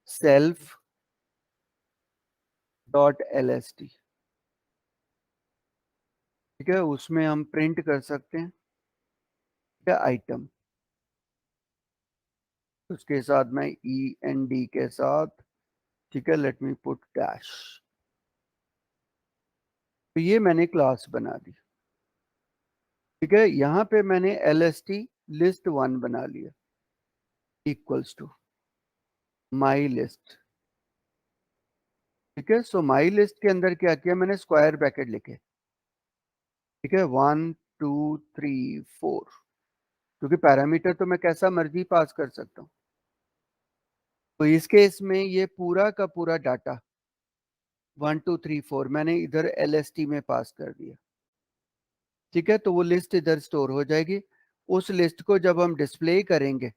self dot LST, ठीक है। उसमें हम प्रिंट कर सकते हैं, ठीक है, आइटम, उसके साथ मैं END के साथ, ठीक है, लेट मी पुट डैश। तो ये मैंने क्लास बना दी, ठीक है। यहाँ पे मैंने LST list1 बना लिया, इक्वल्स टू माई लिस्ट, ठीक है। सो माई लिस्ट के अंदर क्या किया मैंने, स्क्वायर ब्रैकेट लिखे, ठीक है, 1 2 3 4, क्योंकि पैरामीटर तो मैं कैसा मर्जी पास कर सकता हूँ। तो इस केस में ये पूरा का पूरा डाटा 1 2 3 4 मैंने इधर LST में पास कर दिया, ठीक है। तो वो लिस्ट इधर स्टोर हो जाएगी। उस लिस्ट को जब हम डिस्प्ले करेंगे,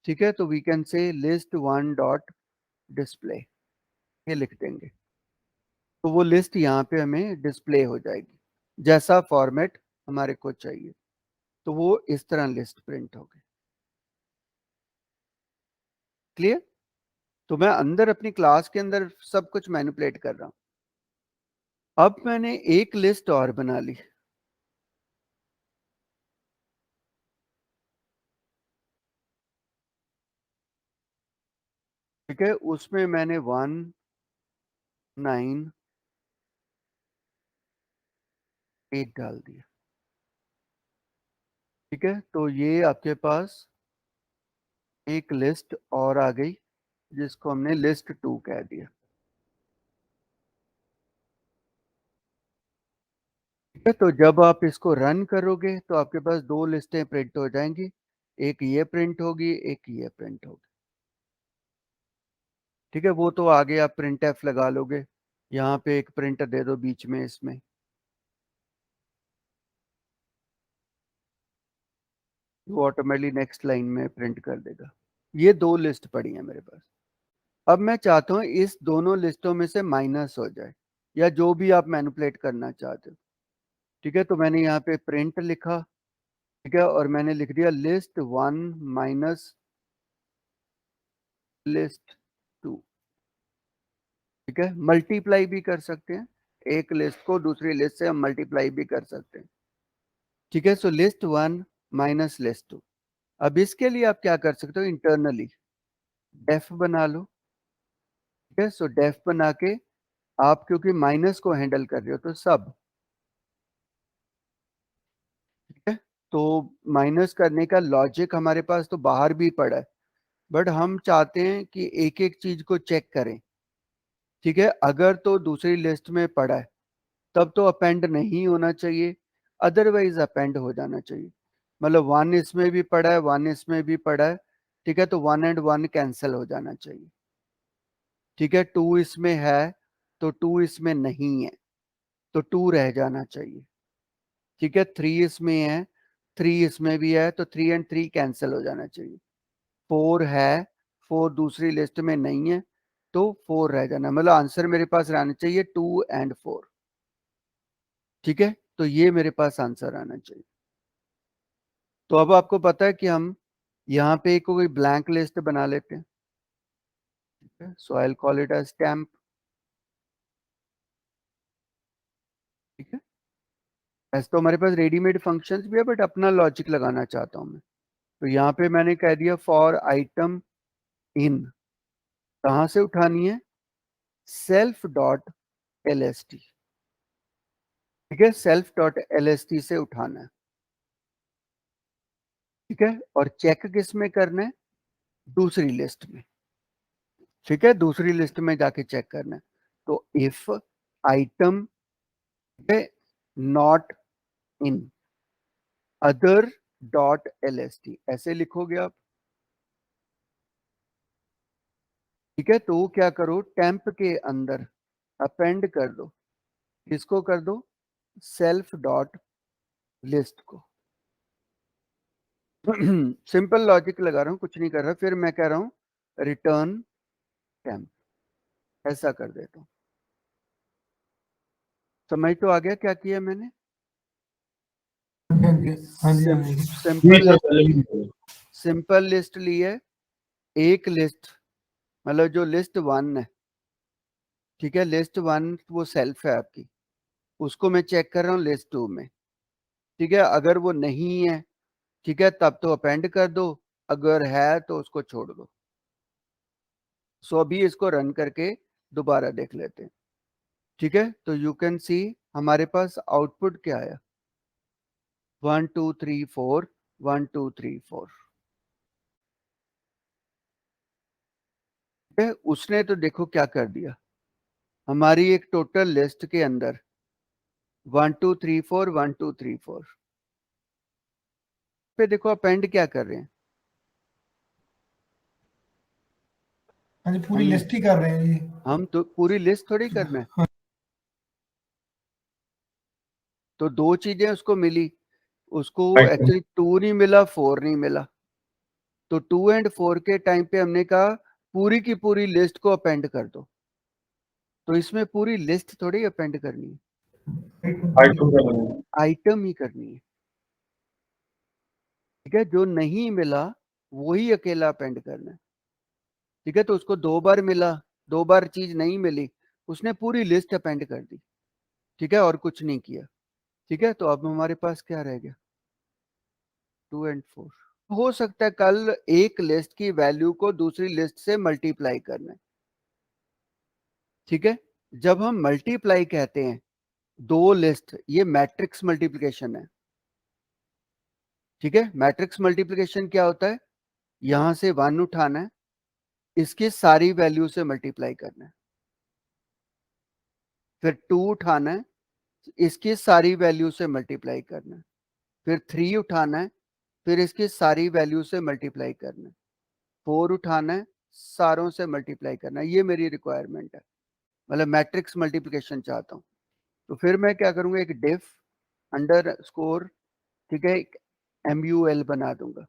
ठीक है, तो वी कैन से list1 डॉट डिस्प्ले, ये लिख देंगे। तो वो लिस्ट यहाँ पे हमें डिस्प्ले हो जाएगी, जैसा फॉर्मेट हमारे को चाहिए। तो वो इस तरह लिस्ट प्रिंट होगी, क्लियर। तो मैं अंदर अपनी क्लास के अंदर सब कुछ मैनिपुलेट कर रहा हूं। अब मैंने एक लिस्ट और बना ली, ठीक है। उसमें मैंने 1 9 8 डाल दिया, ठीक है। तो ये आपके पास एक लिस्ट और आ गई, जिसको हमने list2 कह दिया, ठीक है। तो जब आप इसको रन करोगे तो आपके पास दो लिस्टें प्रिंट हो जाएंगी, एक ये प्रिंट होगी, एक ये प्रिंट होगी, ठीक है। वो तो आगे आप प्रिंट एफ लगा लोगे, यहाँ पे एक प्रिंट दे दो बीच में, इसमें वो ऑटोमेटिकली नेक्स्ट लाइन में प्रिंट कर देगा। ये दो लिस्ट पड़ी है मेरे पास। अब मैं चाहता हूँ इस दोनों लिस्टों में से माइनस हो जाए, या जो भी आप मैनिपुलेट करना चाहते हो, ठीक है। तो मैंने यहाँ पे प्रिंट लिखा, ठीक है, और मैंने लिख दिया list1 माइनस list2, ठीक है। मल्टीप्लाई भी कर सकते हैं, एक लिस्ट को दूसरी लिस्ट से हम मल्टीप्लाई भी कर सकते हैं, ठीक है। सो list1 माइनस list2। अब इसके लिए आप क्या कर सकते हो, इंटरनली डेफ बना लो, ठीक है। सो डेफ बना के आप क्योंकि माइनस को हैंडल कर रहे हो तो सब, ठीक है। तो माइनस करने का लॉजिक हमारे पास तो बाहर भी पड़ा है, बट हम चाहते हैं कि एक एक चीज को चेक करें, ठीक है। अगर तो दूसरी लिस्ट में पड़ा है तब तो अपेंड नहीं होना चाहिए, अदरवाइज अपेंड हो जाना चाहिए। मतलब 1 इसमें भी पड़ा है, 1 इसमें भी पड़ा है, ठीक है, तो 1 एंड 1 कैंसिल हो जाना चाहिए, ठीक है। 2 इसमें है तो 2 इसमें नहीं है, तो 2 रह जाना चाहिए, ठीक है। 3 इसमें है, 3 इसमें भी है, तो 3 एंड 3 कैंसिल हो जाना चाहिए। 4 है, 4 दूसरी लिस्ट में नहीं है, तो 4 रह जाना, मतलब आंसर मेरे पास रहना चाहिए 2 एंड 4, ठीक है। तो ये मेरे पास आंसर आना चाहिए। तो अब आपको पता है कि हम यहाँ पे कोई ब्लैंक लिस्ट बना लेते हैं, ठीक है। So I call it as temp, ठीक है। ऐसे तो हमारे पास रेडीमेड फंक्शंस भी है, बट अपना लॉजिक लगाना चाहता हूँ मैं। तो यहाँ पे मैंने कह दिया फॉर आइटम इन, कहाँ से उठानी है, self dot L S T, ठीक है, self dot L S T से उठाना है, ठीक है। और चेक किस में करना है, दूसरी लिस्ट में, ठीक है, दूसरी लिस्ट में जाके चेक करना है। तो if item not in other dot L S T, ऐसे लिखोगे आप, ठीक है। तो क्या करो, टेम्प के अंदर अपेंड कर दो, किसको कर दो, सेल्फ डॉट लिस्ट को। सिंपल लॉजिक लगा रहा हूं, कुछ नहीं कर रहा, फिर मैं कह रहा हूं रिटर्न टेम्प, ऐसा कर देता हूं। समझ तो आ गया क्या किया मैंने, हाँ जी, हाँ जी, हाँ जी। सिंपल लिस्ट, सिंपल लिस्ट ली है, एक लिस्ट, मतलब जो लिस्ट 1 है, ठीक है, लिस्ट 1 वो सेल्फ है आपकी, उसको मैं चेक कर रहा हूँ लिस्ट 2 में, ठीक है। अगर वो नहीं है, ठीक है, तब तो अपेंड कर दो, अगर है तो उसको छोड़ दो। सो अभी इसको रन करके दोबारा देख लेते हैं, ठीक है। तो यू कैन सी हमारे पास आउटपुट क्या आया, 1 2 3 4, 1 2 3 4, ठीक है। उसने तो देखो क्या कर दिया, हमारी एक टोटल लिस्ट के अंदर 1 2 3 4 1 2 3 4 पे देखो अपेंड क्या कर रहे हैं, हाँ जी, पूरी लिस्ट ही कर रहे हैं जी। हम तो पूरी लिस्ट थोड़ी करना है। तो दो चीजें उसको मिली, उसको एक्चुअली 2 नहीं मिला, 4 नहीं मिला, तो 2 एंड 4 के टाइम पे हमने कहा पूरी की पूरी लिस्ट को अपेंड कर दो, तो इसमें पूरी लिस्ट थोड़ी अपेंड करनी है, आइटम ही करनी है, ठीक है। जो नहीं मिला वही अकेला अपेंड करना है, ठीक है। तो उसको 2 बार मिला, 2 बार चीज नहीं मिली, उसने पूरी लिस्ट अपेंड कर दी, ठीक है, और कुछ नहीं किया, ठीक है। तो अब हमारे पास क्या रह गया, 2 एंड 4। हो सकता है कल एक लिस्ट की वैल्यू को दूसरी लिस्ट से मल्टीप्लाई करना है, ठीक है। जब हम मल्टीप्लाई कहते हैं दो लिस्ट, ये मैट्रिक्स मल्टीप्लिकेशन है, ठीक है। मैट्रिक्स मल्टीप्लिकेशन क्या होता है, यहां से 1 उठाना है, इसकी सारी वैल्यू से मल्टीप्लाई करना है, फिर 2 उठाना है, इसकी सारी वैल्यू से मल्टीप्लाई करना है, फिर 3 उठाना है, फिर इसकी सारी वैल्यू से मल्टीप्लाई करना है, 4 उठाना है, सारों से मल्टीप्लाई करना है। ये मेरी रिक्वायरमेंट है, मतलब मैट्रिक्स मल्टीप्लिकेशन चाहता हूँ। तो फिर मैं क्या करूंगा, एक डिफ अंडर स्कोर, ठीक है, एक MUL बना दूंगा,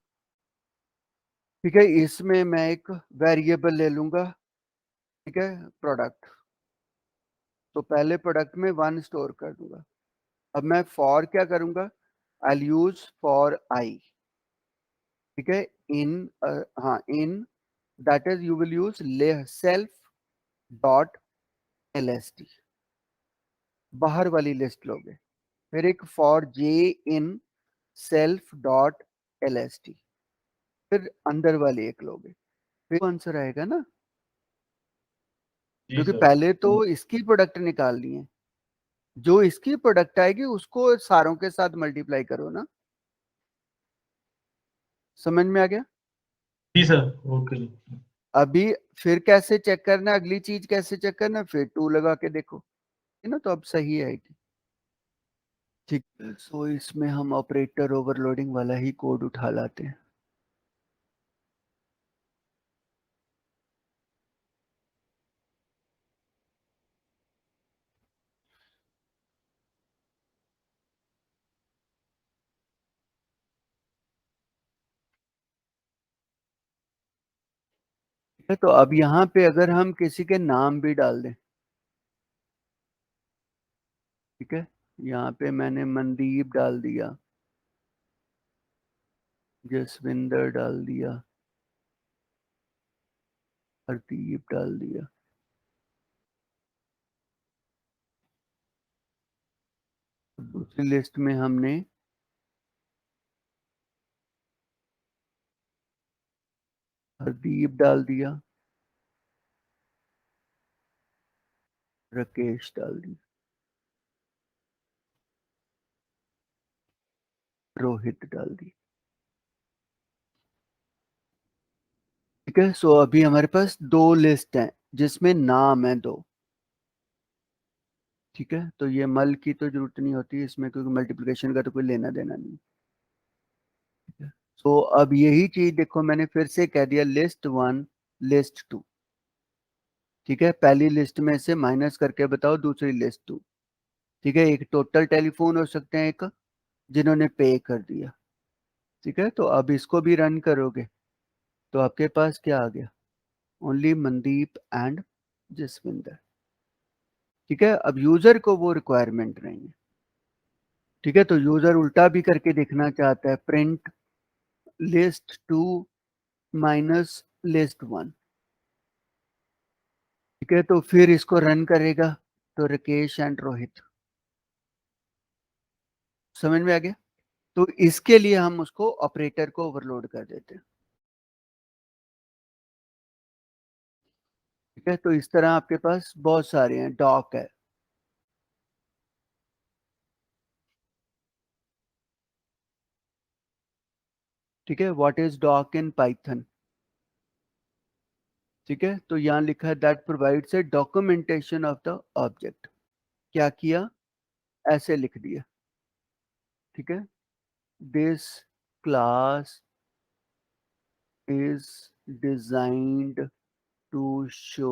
ठीक है। इसमें मैं एक वेरिएबल ले लूंगा, ठीक है, प्रोडक्ट, तो पहले प्रोडक्ट में 1 स्टोर कर दूंगा। अब मैं फॉर क्या करूंगा, आई यूज फॉर आई, ठीक है, इन, हाँ in, that is you will use self dot L S T, बाहर वाली लिस्ट लोगे, फिर एक for J in self dot L S T, फिर अंदर वाली एक लोगे, फिर आंसर आएगा ना, क्योंकि पहले तो इसकी प्रोडक्ट निकालनी है, जो इसकी प्रोडक्ट आएगी उसको सारों के साथ मल्टीप्लाई करो ना। समझ में आ गया, जी सर, ओके। अभी फिर कैसे चेक करना, अगली चीज कैसे चेक करना, फिर 2 लगा के देखो, है ना, तो अब सही आएगी। ठीक है, सो इसमें हम ऑपरेटर ओवरलोडिंग वाला ही कोड उठा लाते हैं। तो अब यहाँ पे अगर हम किसी के नाम भी डाल दें, ठीक है, यहाँ पे मैंने मनदीप डाल दिया, जसविंदर डाल दिया, हरदीप डाल दिया, दूसरी लिस्ट में हमने हरदीप डाल दिया, राकेश डाल दिया, रोहित डाल दिया। ठीक है, सो अभी हमारे पास 2 लिस्ट हैं जिसमें नाम है 2। ठीक है, तो ये मल की तो जरूरत नहीं होती इसमें, क्योंकि मल्टीप्लिकेशन का तो कोई लेना देना नहीं। ठीक है, सो अब यही चीज देखो, मैंने फिर से कह दिया लिस्ट 1 लिस्ट 2। ठीक है, पहली लिस्ट में से माइनस करके बताओ दूसरी लिस्ट 2। ठीक है, एक टोटल टेलीफोन हो सकते हैं, एक जिन्होंने पे कर दिया। ठीक है, तो अब इसको भी रन करोगे तो आपके पास क्या आ गया, ओनली मनदीप एंड जसविंदर। ठीक है, अब यूजर को वो रिक्वायरमेंट नहीं है। ठीक है, तो यूजर उल्टा भी करके देखना चाहता है, प्रिंट लिस्ट 2 माइनस लिस्ट 1। ठीक है, तो फिर इसको रन करेगा तो राकेश एंड रोहित। समझ में आ गया? तो इसके लिए हम उसको ऑपरेटर को ओवरलोड कर देते हैं। ठीक है, तो इस तरह आपके पास बहुत सारे हैं, डॉक है। ठीक है, what is doc in Python? ठीक है, तो यहां लिखा है that provides a documentation of the object. क्या किया, ऐसे लिख दिया। ठीक है, this class is designed to show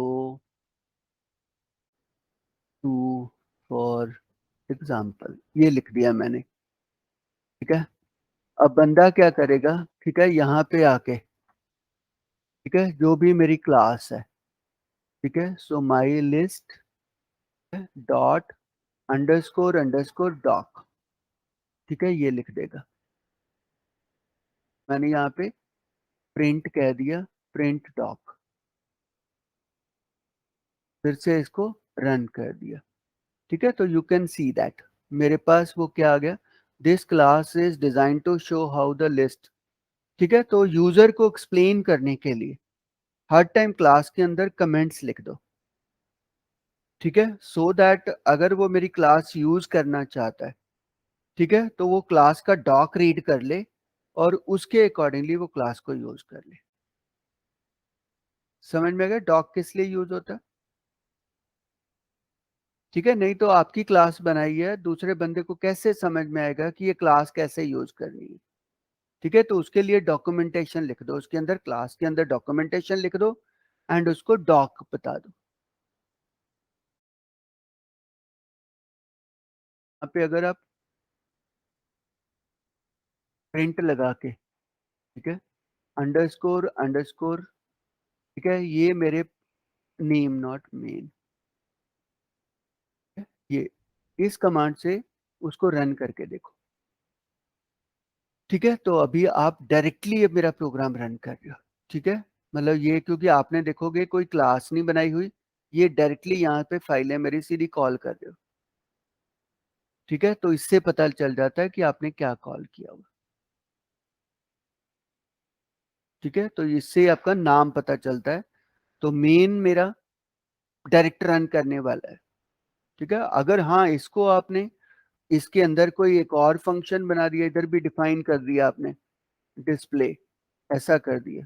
to for example, ये लिख दिया मैंने। ठीक है, अब बंदा क्या करेगा, ठीक है, यहाँ पे आके, ठीक है, जो भी मेरी क्लास है, ठीक है, so my list dot underscore underscore doc. ठीक है, ये लिख देगा। मैंने यहाँ पे प्रिंट कह दिया, प्रिंट डॉक, फिर से इसको रन कर दिया। ठीक है, तो यू कैन सी दैट मेरे पास वो क्या आ गया, this class is design to show how the list. ठीक है, तो यूजर को एक्सप्लेन करने के लिए हर टाइम क्लास के अंदर कमेंट्स लिख दो। ठीक है, सो दैट अगर वो मेरी क्लास यूज करना चाहता है, ठीक है, तो वो क्लास का डॉक रीड कर ले और उसके अकॉर्डिंगली वो क्लास को यूज कर ले। समझ में आ गया डॉक किस लिए यूज होता है? ठीक है, नहीं तो आपकी क्लास बनाई है, दूसरे बंदे को कैसे समझ में आएगा कि ये क्लास कैसे यूज करनी है? ठीक है, तो उसके लिए डॉक्यूमेंटेशन लिख दो, उसके अंदर क्लास के अंदर डॉक्यूमेंटेशन लिख दो एंड उसको डॉक बता दो। यहाँ पे अगर आप प्रिंट लगा के, ठीक है, अंडरस्कोर अंडरस्कोर, ठीक है, ये मेरे नेम नॉट मेन, ये इस कमांड से उसको रन करके देखो। ठीक है, तो अभी आप डायरेक्टली अब मेरा प्रोग्राम रन कर रहे हो। ठीक है, मतलब ये क्योंकि आपने देखोगे कोई क्लास नहीं बनाई हुई, ये डायरेक्टली यहाँ पे फाइल है मेरी, सीधी कॉल कर रहे हो। ठीक है, तो इससे पता चल जाता है कि आपने क्या कॉल किया हुआ। ठीक है, तो इससे आपका नाम पता चलता है। तो मेन मेरा डायरेक्ट रन करने वाला है। ठीक है, अगर हाँ इसको आपने इसके अंदर कोई एक और फंक्शन बना दिया, इधर भी डिफाइन कर दिया आपने, डिस्प्ले ऐसा कर दिया,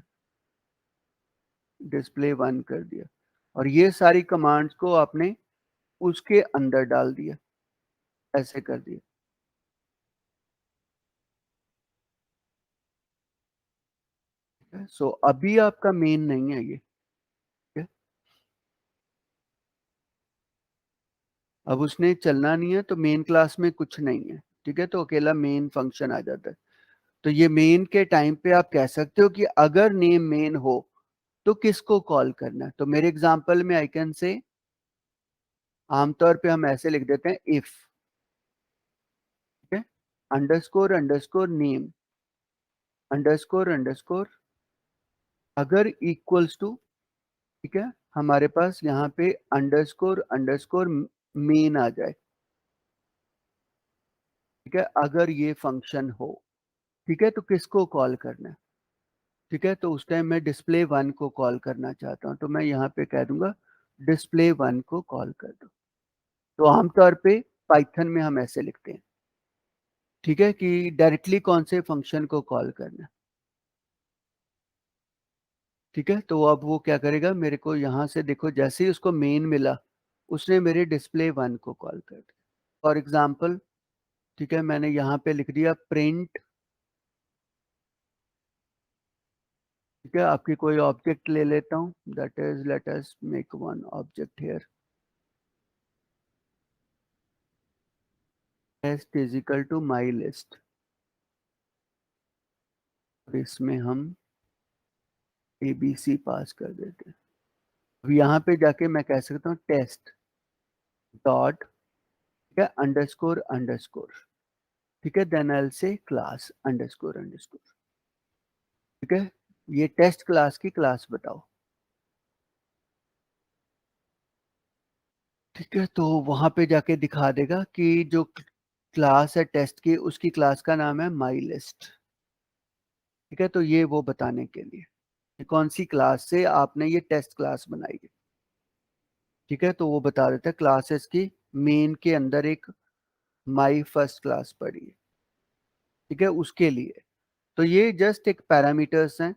डिस्प्ले 1 कर दिया, और ये सारी कमांड्स को आपने उसके अंदर डाल दिया, ऐसे कर दिया। सो अभी आपका मेन नहीं है ये, ठीक है। अब उसने चलना नहीं है तो मेन क्लास में कुछ नहीं है, ठीक है, तो अकेला मेन फंक्शन आ जाता है। तो ये मेन के टाइम पे आप कह सकते हो कि अगर नेम मेन हो तो किसको कॉल करना है। तो मेरे एग्जांपल में आई कैन से, आमतौर पे हम ऐसे लिख देते हैं इफ, ठीक है, underscore underscore name underscore underscore, अगर इक्वल्स टू, ठीक है, हमारे पास यहाँ पे अंडरस्कोर अंडरस्कोर मेन आ जाए, ठीक है, अगर ये फंक्शन हो, ठीक है, तो किसको कॉल करना है, ठीक है, तो उस टाइम मैं डिस्प्ले वन को कॉल करना चाहता हूँ, तो मैं यहाँ पे कह दूंगा डिस्प्ले वन को कॉल कर दो। तो आमतौर पे पाइथन में हम ऐसे लिखते हैं, ठीक है, कि डायरेक्टली कौन से फंक्शन को कॉल करना है, ठीक है। तो अब वो क्या करेगा, मेरे को यहाँ से देखो जैसे ही उसको मेन मिला उसने मेरे डिस्प्ले वन को कॉल कर दिया। फॉर एग्जाम्पल, ठीक है, मैंने यहाँ पे लिख दिया प्रिंट, ठीक है, आपकी कोई ऑब्जेक्ट ले लेता हूँ, that is let us make one object here, test is equal to my list, इसमें हम ABC पास कर देते हैं। अब यहाँ पे जाके मैं कह सकता हूँ टेस्ट डॉट, ठीक है, अंडरस्कोर अंडरस्कोर, ठीक है, then I will say class underscore underscore, ठीक है, ये टेस्ट क्लास की क्लास बताओ, ठीक है। तो वहां पे जाके दिखा देगा कि जो क्लास है टेस्ट की उसकी क्लास का नाम है माई लिस्ट, ठीक है, तो ये वो बताने के लिए कि कौन सी क्लास से आपने ये टेस्ट क्लास बनाई है, ठीक है, तो वो बता देता है क्लासेस की मेन के अंदर एक माई फर्स्ट क्लास पड़ी है, ठीक है, उसके लिए। तो ये जस्ट एक पैरामीटर्स हैं